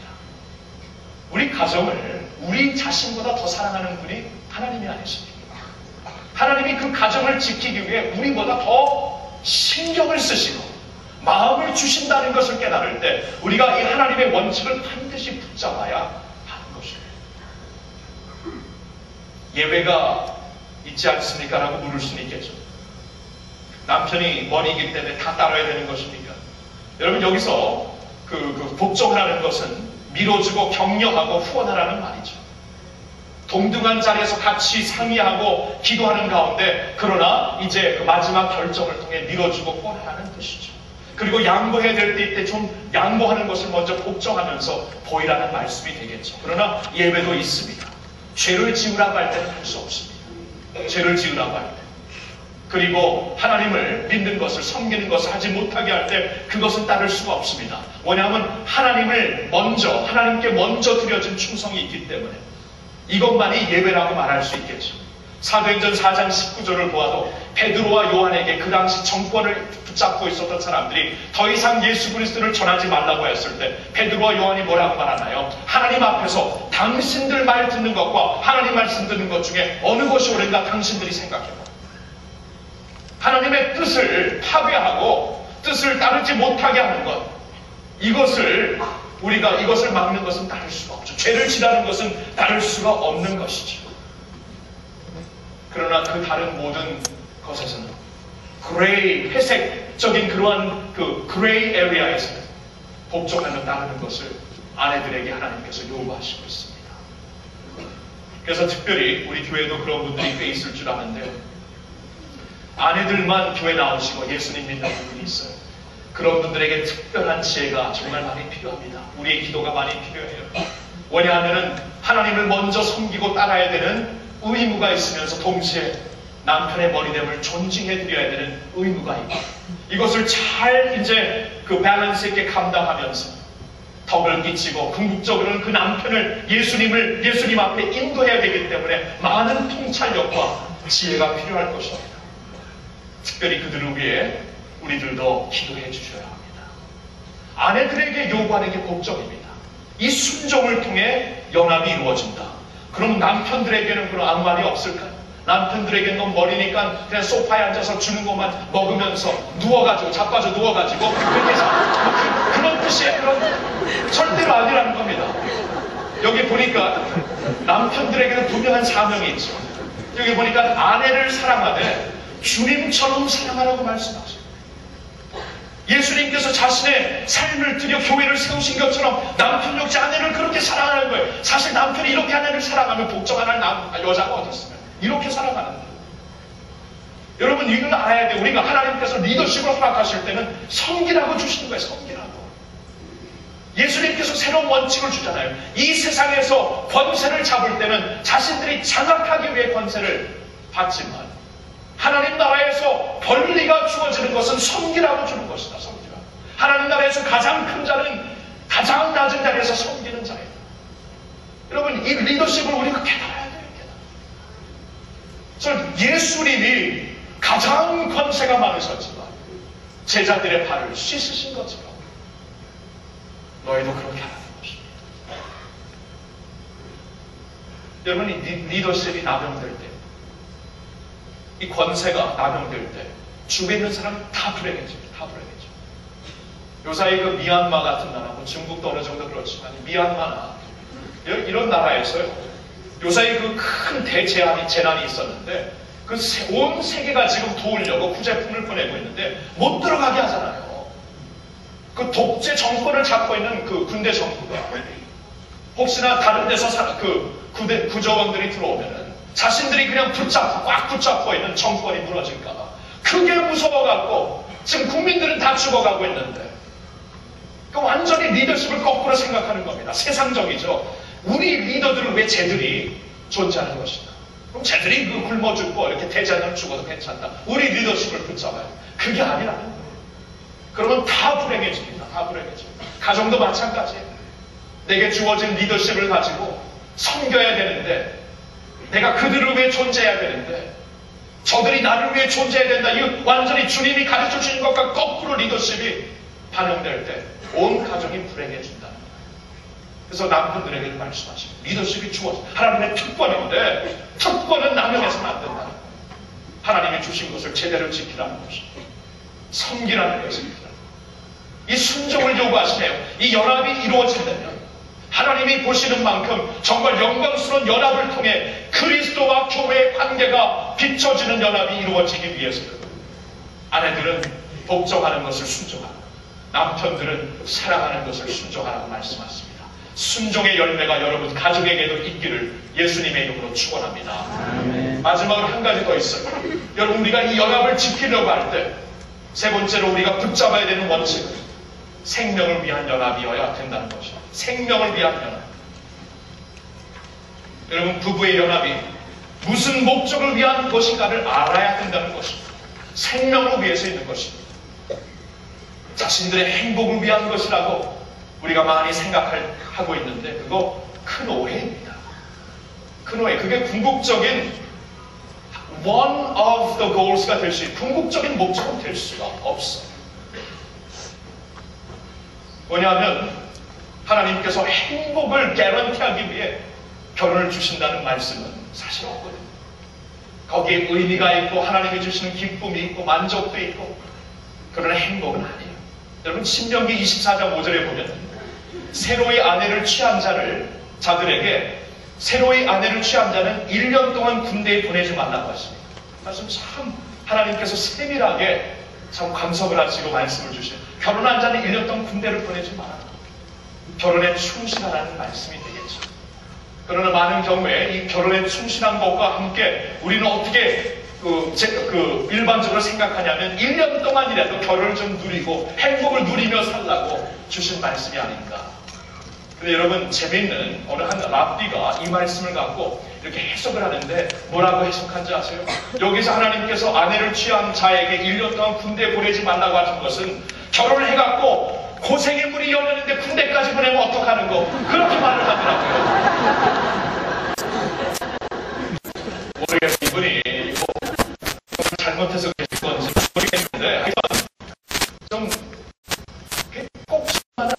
우리 가정을 우리 자신보다 더 사랑하는 분이 하나님이 아니십니까? 하나님이 그 가정을 지키기 위해 우리보다 더 신경을 쓰시고 마음을 주신다는 것을 깨달을 때 우리가 이 하나님의 원칙을 반드시 붙잡아야 하는 것입니다. 예외가 있지 않습니까? 라고 물을 수는 있겠죠. 남편이 머리이기 때문에 다 따라야 되는 것입니까? 여러분 여기서 그 복종하라는 것은 밀어주고 격려하고 후원하라는 말이죠. 동등한 자리에서 같이 상의하고 기도하는 가운데 그러나 이제 그 마지막 결정을 통해 밀어주고 후원하라는 뜻이죠. 그리고 양보해야 될 때 이때 좀 양보하는 것을 먼저 복종하면서 보이라는 말씀이 되겠죠. 그러나 예외도 있습니다. 죄를 지으라고 할 때는 할 수 없습니다. 죄를 지으라고 할 때. 그리고 하나님을 믿는 것을 섬기는 것을 하지 못하게 할 때 그것은 따를 수가 없습니다. 왜냐하면 하나님께 먼저 드려진 충성이 있기 때문에 이것만이 예외라고 말할 수 있겠죠. 사도행전 4장 19절을 보아도 베드로와 요한에게 그 당시 정권을 붙잡고 있었던 사람들이 더 이상 예수 그리스도를 전하지 말라고 했을 때 베드로와 요한이 뭐라고 말하나요? 하나님 앞에서 당신들 말 듣는 것과 하나님 말씀 듣는 것 중에 어느 것이 옳은가 당신들이 생각해봐. 하나님의 뜻을 파괴하고 뜻을 따르지 못하게 하는 것, 우리가 이것을 막는 것은 따를 수가 없죠. 죄를 지라는 것은 따를 수가 없는 것이죠. 그러나 그 다른 모든 것에서는 회색적인 그러한 그 그레이 에리아에서는 복종하며 따르는 것을 아내들에게 하나님께서 요구하시고 있습니다. 그래서 특별히 우리 교회도 그런 분들이 꽤 있을 줄 아는데요. 아내들만 교회 나오시고 예수님 믿는 분들이 있어요. 그런 분들에게 특별한 지혜가 정말 많이 필요합니다. 우리의 기도가 많이 필요해요. 왜냐하면 하나님을 먼저 섬기고 따라야 되는 의무가 있으면서 동시에 남편의 머리됨을 존중해 드려야 되는 의무가 있고 이것을 잘 그 밸런스 있게 감당하면서 덕을 끼치고 궁극적으로는 그 남편을 예수님 앞에 인도해야 되기 때문에 많은 통찰력과 지혜가 필요할 것입니다. 특별히 그들을 위해 우리들도 기도해 주셔야 합니다. 아내들에게 요구하는 게 복종입니다. 이 순종을 통해 연합이 이루어진다. 그럼 남편들에게는 그런 아무 말이 없을까요? 남편들에게는 넌 머리니까 그냥 소파에 앉아서 주는 것만 먹으면서 누워가지고 자빠져 누워가지고 그렇게 해서 그런 뜻이에요. 그런 절대로 아니라는 겁니다. 여기 보니까 남편들에게는 분명한 사명이 있죠. 여기 보니까 아내를 사랑하되 주님처럼 사랑하라고 말씀하십니다. 예수님께서 자신의 삶을 들여 교회를 세우신 것처럼 남편 역시 아내를 그렇게 사랑하는 거예요. 사실 남편이 이렇게 아내를 사랑하면 복종하는 여자가 어디 있습니까? 이렇게 살아가는 거예요. 여러분 이걸 알아야 돼요. 우리가 하나님께서 리더십을 허락하실 때는 섬기라고 주시는 거예요. 섬기라고. 예수님께서 새로운 원칙을 주잖아요. 이 세상에서 권세를 잡을 때는 자신들이 장악하기 위해 권세를 받지만 하나님 나라에서 권리가 주어지는 것은 섬기라고 주는 것이다. 섬기라. 하나님 나라에서 가장 큰 자는 가장 낮은 자리에서 섬기는 자예요. 여러분 이 리더십을 우리가 깨달아야 돼요. 예수님이 가장 권세가 많으셨지만 제자들의 발을 씻으신 것처럼 너희도 그렇게 하라는 것입니다. 여러분 이 리더십이 남용될 때, 이 권세가 남용될 때 주변에 있는 사람 다 불행해집니다. 다 불행해집니다. 요사이 그 미얀마 같은 나라, 뭐 중국도 어느 정도 그렇지만 미얀마나 이런 나라에서요. 요사이 그 큰 재난이 있었는데 그 온 세계가 지금 도우려고 구제품을 보내고 있는데 못 들어가게 하잖아요. 그 독재 정권을 잡고 있는 그 군대 정부가 혹시나 다른 데서 구조원들이 들어오면은 자신들이 그냥 꽉 붙잡고 있는 정권이 무너질까봐 그게 무서워갖고 지금 국민들은 다 죽어가고 있는데 그 완전히 리더십을 거꾸로 생각하는 겁니다. 세상적이죠. 우리 리더들은 왜 쟤들이 존재하는 것인가? 그럼 쟤들이 굶어 죽고 이렇게 대장을 죽어도 괜찮다. 우리 리더십을 붙잡아요. 그게 아니라는 거예요. 그러면 다 불행해집니다. 다 불행해집니다. 가정도 마찬가지예요. 내게 주어진 리더십을 가지고 섬겨야 되는데 내가 그들을 위해 존재해야 되는데 저들이 나를 위해 존재해야 된다. 이거 완전히 주님이 가르쳐 주신 것과 거꾸로 리더십이 반영될 때 온 가정이 불행해진다. 그래서 남편들에게 말씀하십니다. 리더십이 주어져 하나님의 특권인데 특권은 남용해서는 안 된다. 하나님이 주신 것을 제대로 지키라는 것입니다. 섬기라는 것입니다. 이 순종을 요구하시네요. 이 연합이 이루어진다면 하나님이 보시는 만큼 정말 영광스러운 연합을 통해 그리스도와 교회의 관계가 비춰지는 연합이 이루어지기 위해서는 아내들은 복종하는 것을 순종하고 남편들은 사랑하는 것을 순종하라고 말씀하십니다. 순종의 열매가 여러분 가족에게도 있기를 예수님의 이름으로 축원합니다. 마지막으로 한 가지 더 있어요. 여러분 우리가 이 연합을 지키려고 할 때 세 번째로 우리가 붙잡아야 되는 원칙은 생명을 위한 연합이어야 된다는 것입니다. 생명을 위한 연합. 여러분 부부의 연합이 무슨 목적을 위한 것인가를 알아야 된다는 것입니다. 생명을 위해서 있는 것입니다. 자신들의 행복을 위한 것이라고 우리가 많이 생각하고 있는데 그거 큰 오해입니다. 큰 오해. 그게 궁극적인 one of the goals가 될 수 있는 궁극적인 목적은 될 수가 없어요. 뭐냐면 하나님께서 행복을 개런티하기 위해 결혼을 주신다는 말씀은 사실 없거든요. 거기에 의미가 있고 하나님이 주시는 기쁨이 있고 만족도 있고 그러나 행복은 아니에요. 여러분 신명기 24장 5절에 보면 새로이 아내를 취한 자들에게 새로이 아내를 취한 자는 1년 동안 군대에 보내지 말라고 하십니다. 말씀 참 하나님께서 세밀하게 참 감석을 하시고 말씀을 주신 결혼한 자는 1년 동안 군대를 보내지 마라. 결혼에 충실하라는 말씀이 되겠죠. 그러나 많은 경우에 이 결혼에 충실한 것과 함께 우리는 어떻게 일반적으로 생각하냐면 1년 동안이라도 결혼을 좀 누리고 행복을 누리며 살라고 주신 말씀이 아닌가. 근데 여러분 재미있는 어느 한 랍비가 이 말씀을 갖고 이렇게 해석을 하는데 뭐라고 해석한지 아세요? 여기서 하나님께서 아내를 취한 자에게 1년 동안 군대에 보내지 말라고 하신 것은 결혼을 해갖고 고생의 문이 열렸는데 군대까지 보내면 어떡하는 거, 그렇게 말을 하더라고요. 모르겠어요. 이분이 이거 잘못해서 계신 건지 모르겠는데 좀 꼭 적을만한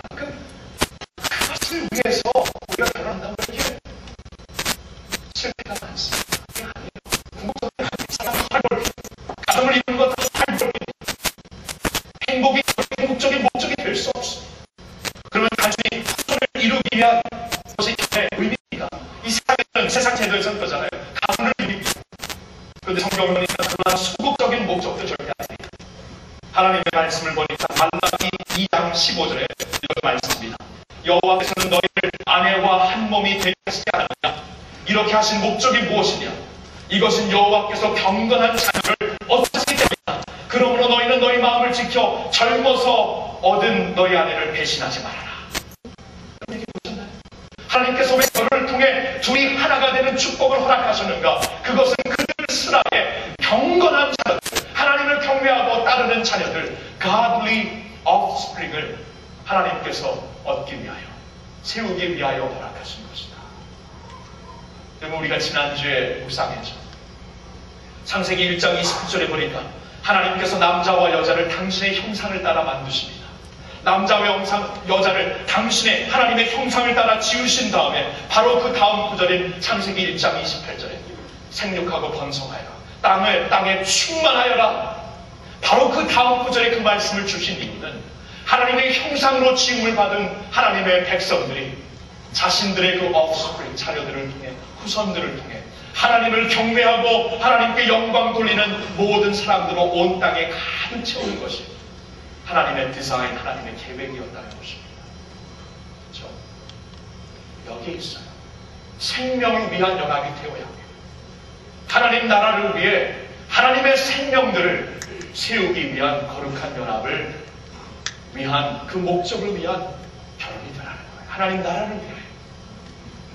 그것을 위해서 우리가 결혼한다고 이렇게 실패가 많습니다. 그게 아니에요. 궁극적인 사람 가정을 이루는 건 행복이 궁극적인 목적이 될 수 없습니다. 그러면 단순히 가정을 이루기 위한 것이 결혼의 의미입니다. 이 세상 제도에서는 그러잖아요. 가문을 이루기. 그런데 성경을 보니까 그러한 소극적인 목적도 절대 아닙니다. 하나님의 말씀을 보니까 말라기 2장 15절에 이런 말씀입니다. 여호와께서는 너희를 아내와 한 몸이 되게 하시지 않았느냐. 이렇게 하신 목적이 무엇이냐. 이것은 여호와께서 경건한 자녀를 얻으시기 때문이다. 그러므로 너희는 너희 마음을 지켜 젊어서 얻은 너희 아내를 배신하지 말아라. 이런 얘기 보셨나요? 하나님께서 왜 결혼을 통해 둘이 하나가 되는 축복을 허락하셨는가? 그것은 그들 스라의 경건한 자녀들, 하나님을 경외하고 따르는 자녀들, godly offspring을 하나님께서 얻기 위하여, 세우기 위하여 허락하신 것이다. 여러분, 우리가 지난주에 묵상했죠. 창세기 1장 29절에 보니까 하나님께서 남자와 여자를 당신의 형상을 따라 만드십니다. 남자와 여자를 당신의 하나님의 형상을 따라 지으신 다음에 바로 그 다음 구절인 창세기 1장 28절에 생육하고 번성하여라, 땅에 충만하여라. 바로 그 다음 구절에 그 말씀을 주신 이유는 하나님의 형상으로 지음을 받은 하나님의 백성들이 자신들의 그 offspring, 자녀들을 통해, 후손들을 통해 하나님을 경외하고 하나님께 영광 돌리는 모든 사람들로 온 땅에 가득 채우는 것이 하나님의 디자인, 하나님의 계획이었다는 것입니다. 그렇죠? 여기에 있어요. 생명을 위한 연합이 되어야 합니다. 하나님 나라를 위해 하나님의 생명들을 세우기 위한 거룩한 연합을 위한 그 목적을 위한 결혼이 되라는 거예요. 하나님 나라를 위하여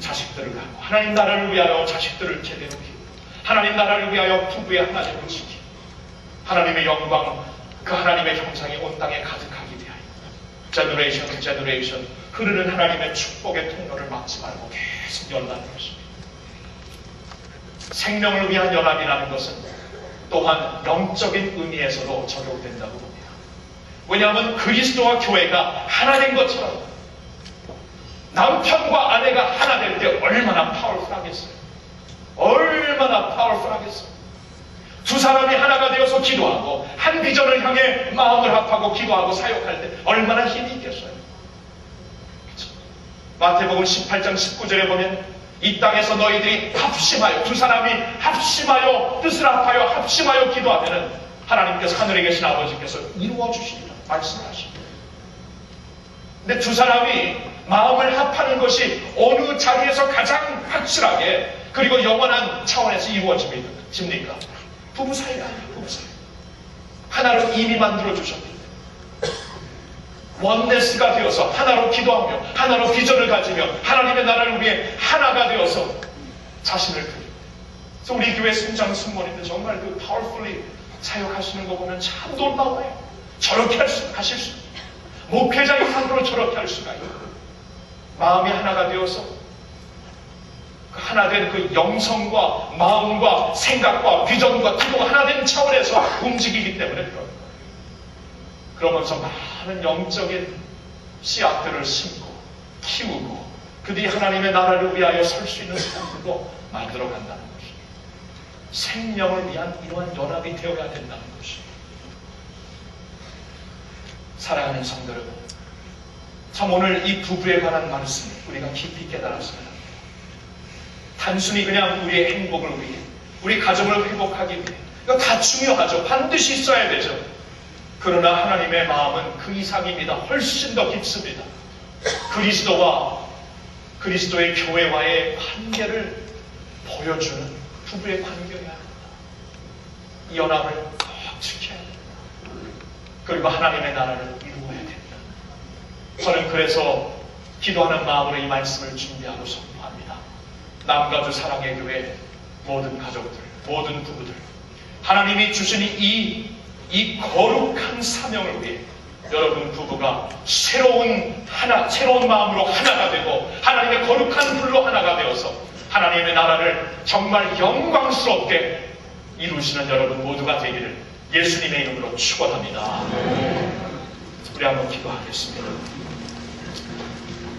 자식들을 갖고, 하나님 나라를 위하여 자식들을 제대로 키우고, 하나님 나라를 위하여 부부의 하나님을 지키고, 하나님의 영광, 그 하나님의 형상이 온 땅에 가득하기 위하여 제너레이션 그 제너레이션 흐르는 하나님의 축복의 통로를 막지 말고 계속 열라는 것입니다. 생명을 위한 연합이라는 것은 또한 영적인 의미에서도 적용된다고 봅니다. 왜냐하면 그리스도와 교회가 하나 된 것처럼 남편과 아내가 하나 될 때 얼마나 파워풀하겠어요. 얼마나 파워풀하겠어요. 두 사람이 하나가 되어서 기도하고 한 비전을 향해 마음을 합하고 기도하고 사역할 때 얼마나 힘이 있겠어요. 그렇죠? 마태복음 18장 19절에 보면 이 땅에서 너희들이 합심하여, 두 사람이 합심하여 뜻을 합하여 합심하여 기도하면은 하나님께서 하늘에 계신 아버지께서 이루어 주시리라 말씀하십니다. 근데 두 사람이 마음을 합하는 것이 어느 자리에서 가장 확실하게 그리고 영원한 차원에서 이루어집니까? 부부 사이가 아니에요. 부부 사이. 하나를 이미 만들어 주셨는데 원네스가 되어서 하나로 기도하며 하나로 비전을 가지며 하나님의 나라를 위해 하나가 되어서 자신을 드립니다. 그래서 우리 교회 순장 순모님들 정말 그 파워풀리 사역하시는 거 보면 참 놀라워요. 저렇게 하실 수 있어요. 목회자 이상으로 저렇게 할 수가 있어요. 마음이 하나가 되어서 하나된 그 영성과 마음과 생각과 비전과 기도가 하나된 차원에서 움직이기 때문에 그런 거예요. 그러면서 많은 영적인 씨앗들을 심고 키우고 그들이 하나님의 나라를 위하여 설 수 있는 사람들로 만들어 간다는 것입니다. 생명을 위한 이러한 연합이 되어야 된다는 것입니다. 사랑하는 성도 여러분, 참 오늘 이 부부에 관한 말씀을 우리가 깊이 깨달았습니다. 단순히 그냥 우리의 행복을 위해, 우리 가정을 회복하기 위해, 이거 다 중요하죠. 반드시 있어야 되죠. 그러나 하나님의 마음은 그 이상입니다. 훨씬 더 깊습니다. 그리스도의 교회와의 관계를 보여주는 부부의 관계여야 합니다. 이 연합을 꼭 지켜야 됩니다. 그리고 하나님의 나라를 이루어야 됩니다. 저는 그래서 기도하는 마음으로 이 말씀을 준비하고 선포합니다. 남가주 사랑의 교회 모든 가족들, 모든 부부들, 하나님이 주신 이 거룩한 사명을 위해 여러분 부부가 새로운 마음으로 하나가 되고 하나님의 거룩한 불로 하나가 되어서 하나님의 나라를 정말 영광스럽게 이루시는 여러분 모두가 되기를 예수님의 이름으로 축원합니다. 우리 한번 기도하겠습니다.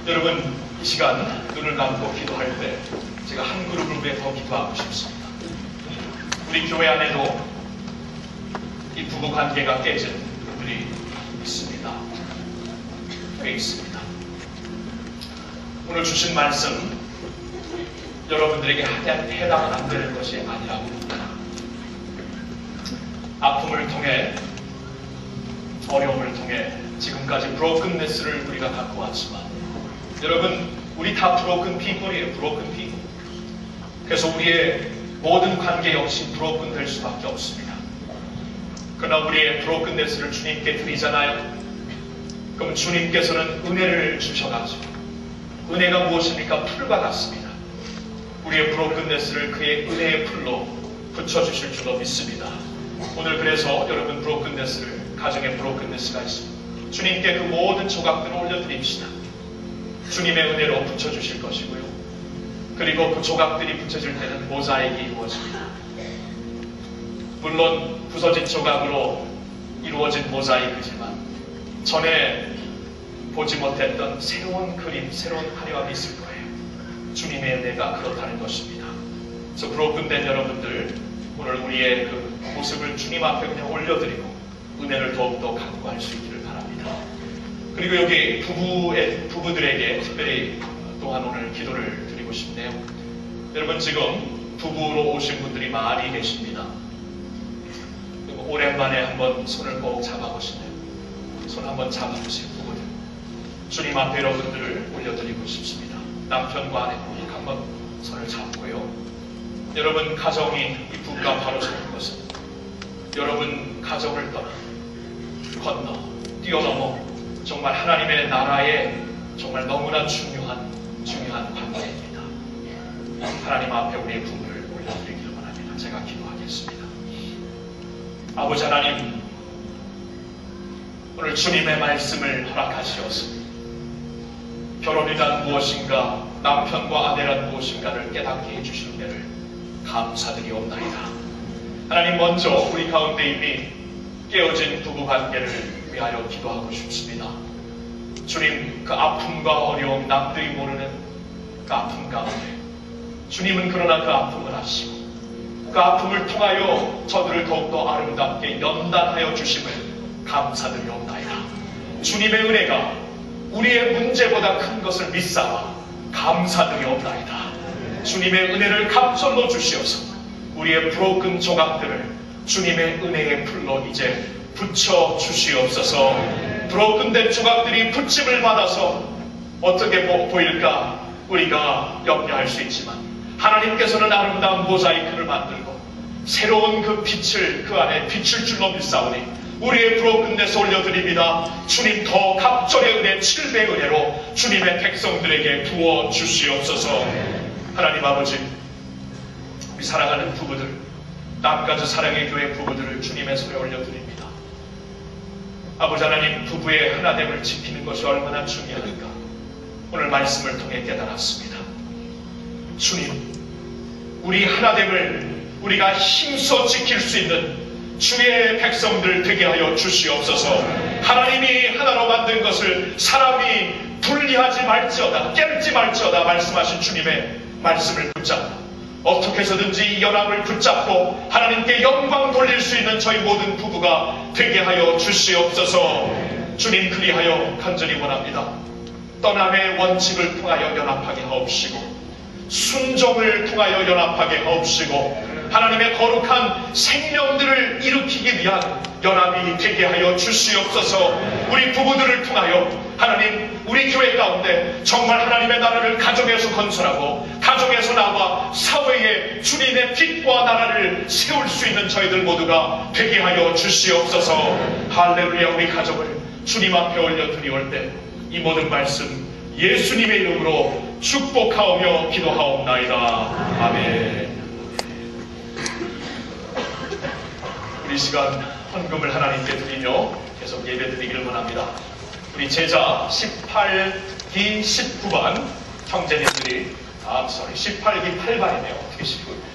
여러분 이 시간 눈을 감고 기도할 때 제가 한 그룹을 위해 더 기도하고 싶습니다. 우리 교회 안에도 이 부부 관계가 깨진 분들이 있습니다. 꽤 있습니다. 오늘 주신 말씀 여러분들에게 해당은 안 되는 것이 아니라고 봅니다. 아픔을 통해 어려움을 통해 지금까지 브로큰네스를 우리가 갖고 왔지만 여러분 우리 다 브로큰 피플이에요. 브로큰 피플. 그래서 우리의 모든 관계 역시 브로큰 될 수밖에 없습니다. 그러나 우리의 브로큰네스를 주님께 드리잖아요. 그럼 주님께서는 은혜를 주셔가지고 은혜가 무엇입니까? 풀과 같습니다. 우리의 브로큰네스를 그의 은혜의 풀로 붙여주실 줄로 믿습니다. 오늘 그래서 여러분 브로큰네스를 가정에 브로큰네스가 있습니다. 주님께 그 모든 조각들을 올려드립시다. 주님의 은혜로 붙여주실 것이고요. 그리고 그 조각들이 붙여질 때는 모자익이 이루어집니다. 물론 부서진 조각으로 이루어진 모자이크지만 전에 보지 못했던 새로운 그림, 새로운 화려함이 있을 거예요. 주님의 은혜가 그렇다는 것입니다. 그래서 브로큰된 여러분들 오늘 우리의 그 모습을 주님 앞에 그냥 올려드리고 은혜를 더욱더 간구할 수 있기를 바랍니다. 그리고 여기 부부들에게 특별히 또한 오늘 기도를 드리고 싶네요. 여러분 지금 부부로 오신 분들이 많이 계십니다. 오랜만에 한번 손을 꼭 잡아보시네요. 손 한번 잡아보세요. 부부들. 주님 앞에 여러분들을 올려드리고 싶습니다. 남편과 아내 꼭 한번 손을 잡고요. 여러분 가정이 이 부부가 바로 서는 것은 여러분 가정을 떠나 건너 뛰어넘어 정말 하나님의 나라에 정말 너무나 중요한 관계입니다. 하나님 앞에 우리의 부부를 올려드리기를 원합니다. 제가 기도하겠습니다. 아버지 하나님, 오늘 주님의 말씀을 허락하시어서 결혼이란 무엇인가, 남편과 아내란 무엇인가를 깨닫게 해주신 은혜를 감사드리옵나이다. 하나님, 먼저 우리 가운데 이미 깨어진 부부관계를 위하여 기도하고 싶습니다. 주님, 그 아픔과 어려움, 남들이 모르는 그 아픔 가운데 주님은 그러나 그 아픔을 아시고 그 아픔을 통하여 저들을 더욱더 아름답게 연단하여 주심을 감사드리옵나이다. 주님의 은혜가 우리의 문제보다 큰 것을 믿사와 감사드리옵나이다. 주님의 은혜를 감솔로 주시어서 우리의 브로큰 조각들을 주님의 은혜의 풀로 이제 붙여 주시옵소서. 브로큰된 조각들이 붙임을 받아서 어떻게 보일까 우리가 염려할 수 있지만 하나님께서는 아름다운 모자이크를 만들고 새로운 그 빛을 그 안에 비출 줄로 믿사오니 우리의 브로큰네스 올려드립니다. 주님 더 갑절의 은혜 7배의 은혜로 주님의 백성들에게 부어 주시옵소서. 하나님 아버지, 우리 사랑하는 부부들, 남가주 사랑의 교회 부부들을 주님의 손에 올려드립니다. 아버지 하나님, 부부의 하나됨을 지키는 것이 얼마나 중요한가 오늘 말씀을 통해 깨달았습니다. 주님, 우리 하나됨을 우리가 힘써 지킬 수 있는 주의 백성들 되게 하여 주시옵소서. 하나님이 하나로 만든 것을 사람이 분리하지 말지어다, 깨지 말지어다 말씀하신 주님의 말씀을 붙잡고 어떻게 해서든지 이 연합을 붙잡고 하나님께 영광 돌릴 수 있는 저희 모든 부부가 되게 하여 주시옵소서. 주님, 그리하여 간절히 원합니다. 떠남의 원칙을 통하여 연합하게 하옵시고 순종을 통하여 연합하게 하옵시고 하나님의 거룩한 생명들을 일으키기 위한 연합이 되게 하여 주시옵소서. 우리 부부들을 통하여 하나님, 우리 교회 가운데 정말 하나님의 나라를 가정에서 건설하고 가정에서 나와 사회에 주님의 빛과 나라를 세울 수 있는 저희들 모두가 되게 하여 주시옵소서. 할렐루야. 우리 가정을 주님 앞에 올려드리올 때 이 모든 말씀 예수님의 이름으로 축복하오며 기도하옵나이다. 아멘. 우리 시간 헌금을 하나님께 드리며 계속 예배드리기를 원합니다. 우리 제자 18기 19반 형제님들이 18기 8반이네요. 어떻게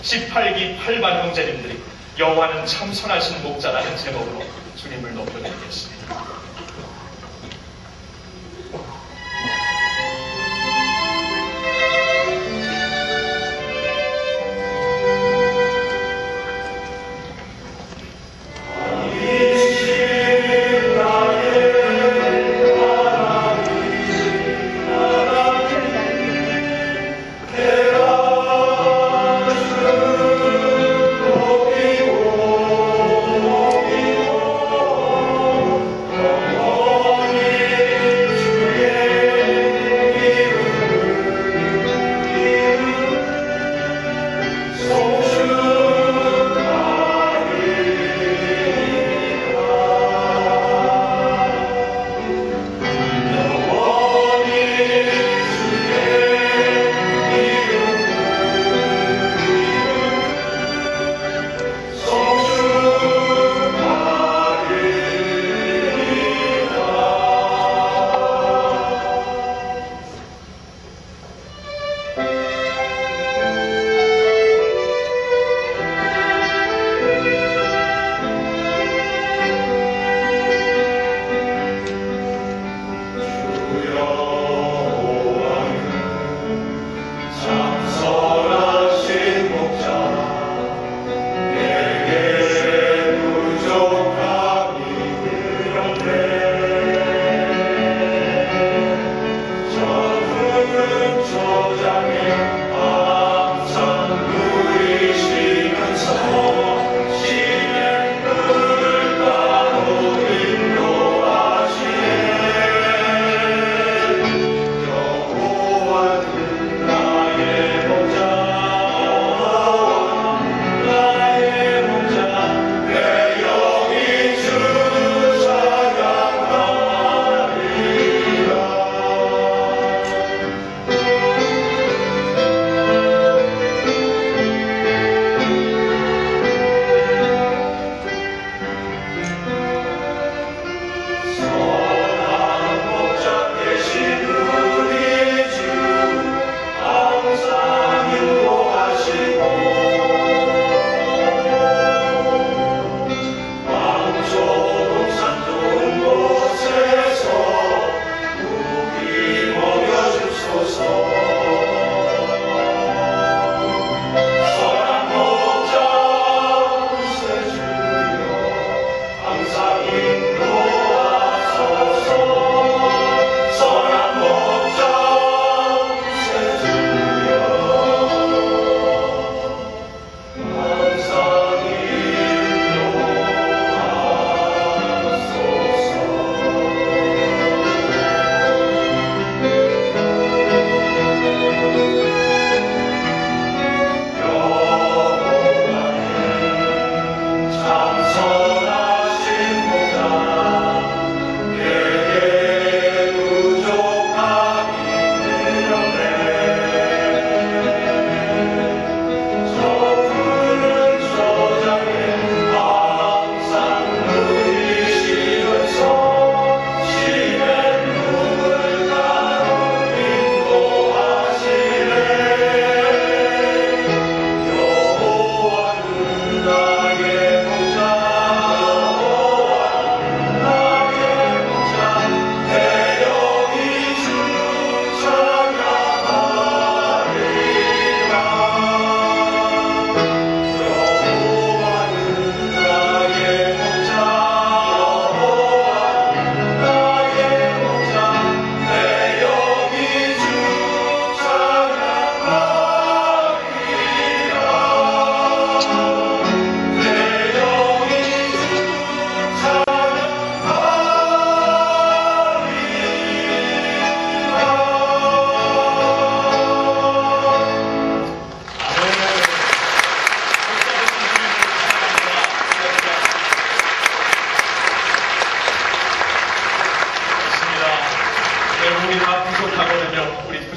18기 8반 형제님들이 여호와는 참 선하신 목자라는 제목으로 주님을 높여드리겠습니다.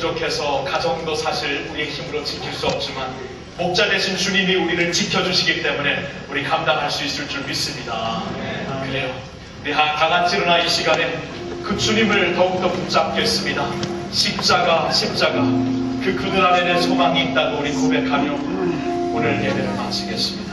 부족해서 가정도 사실 우리의 힘으로 지킬 수 없지만 목자 되신 주님이 우리를 지켜주시기 때문에 우리 감당할 수 있을 줄 믿습니다. 그래요. 강한지르나 이 시간에 그 주님을 더욱더 붙잡겠습니다. 십자가 그 그늘 안에 내 소망이 있다고 우리 고백하며 오늘 예배를 마치겠습니다.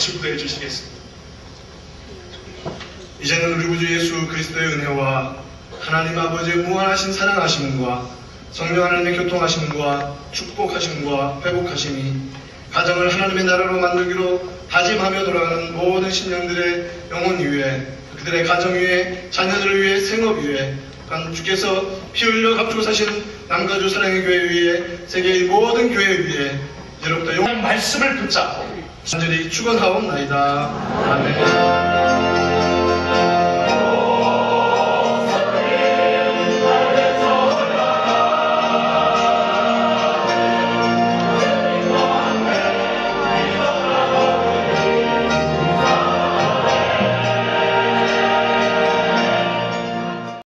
축도해 주시겠습니다. 이제는 우리 구주 예수 그리스도의 은혜와 하나님 아버지의 무한하신 사랑하심과 성령 하나님의 교통하심과 축복하심과 회복하심이 가정을 하나님의 나라로 만들기로 다짐하며 돌아가는 모든 신령들의 영혼 위에, 그들의 가정 위에, 자녀들을 위해, 생업 위에, 주께서 피 흘려 값주고 사신 남가주 사랑의 교회 위에, 세계의 모든 교회 위에 이제로부터 영원한 말씀을 붙잡고 간절히 축원하옵나이다. 아멘.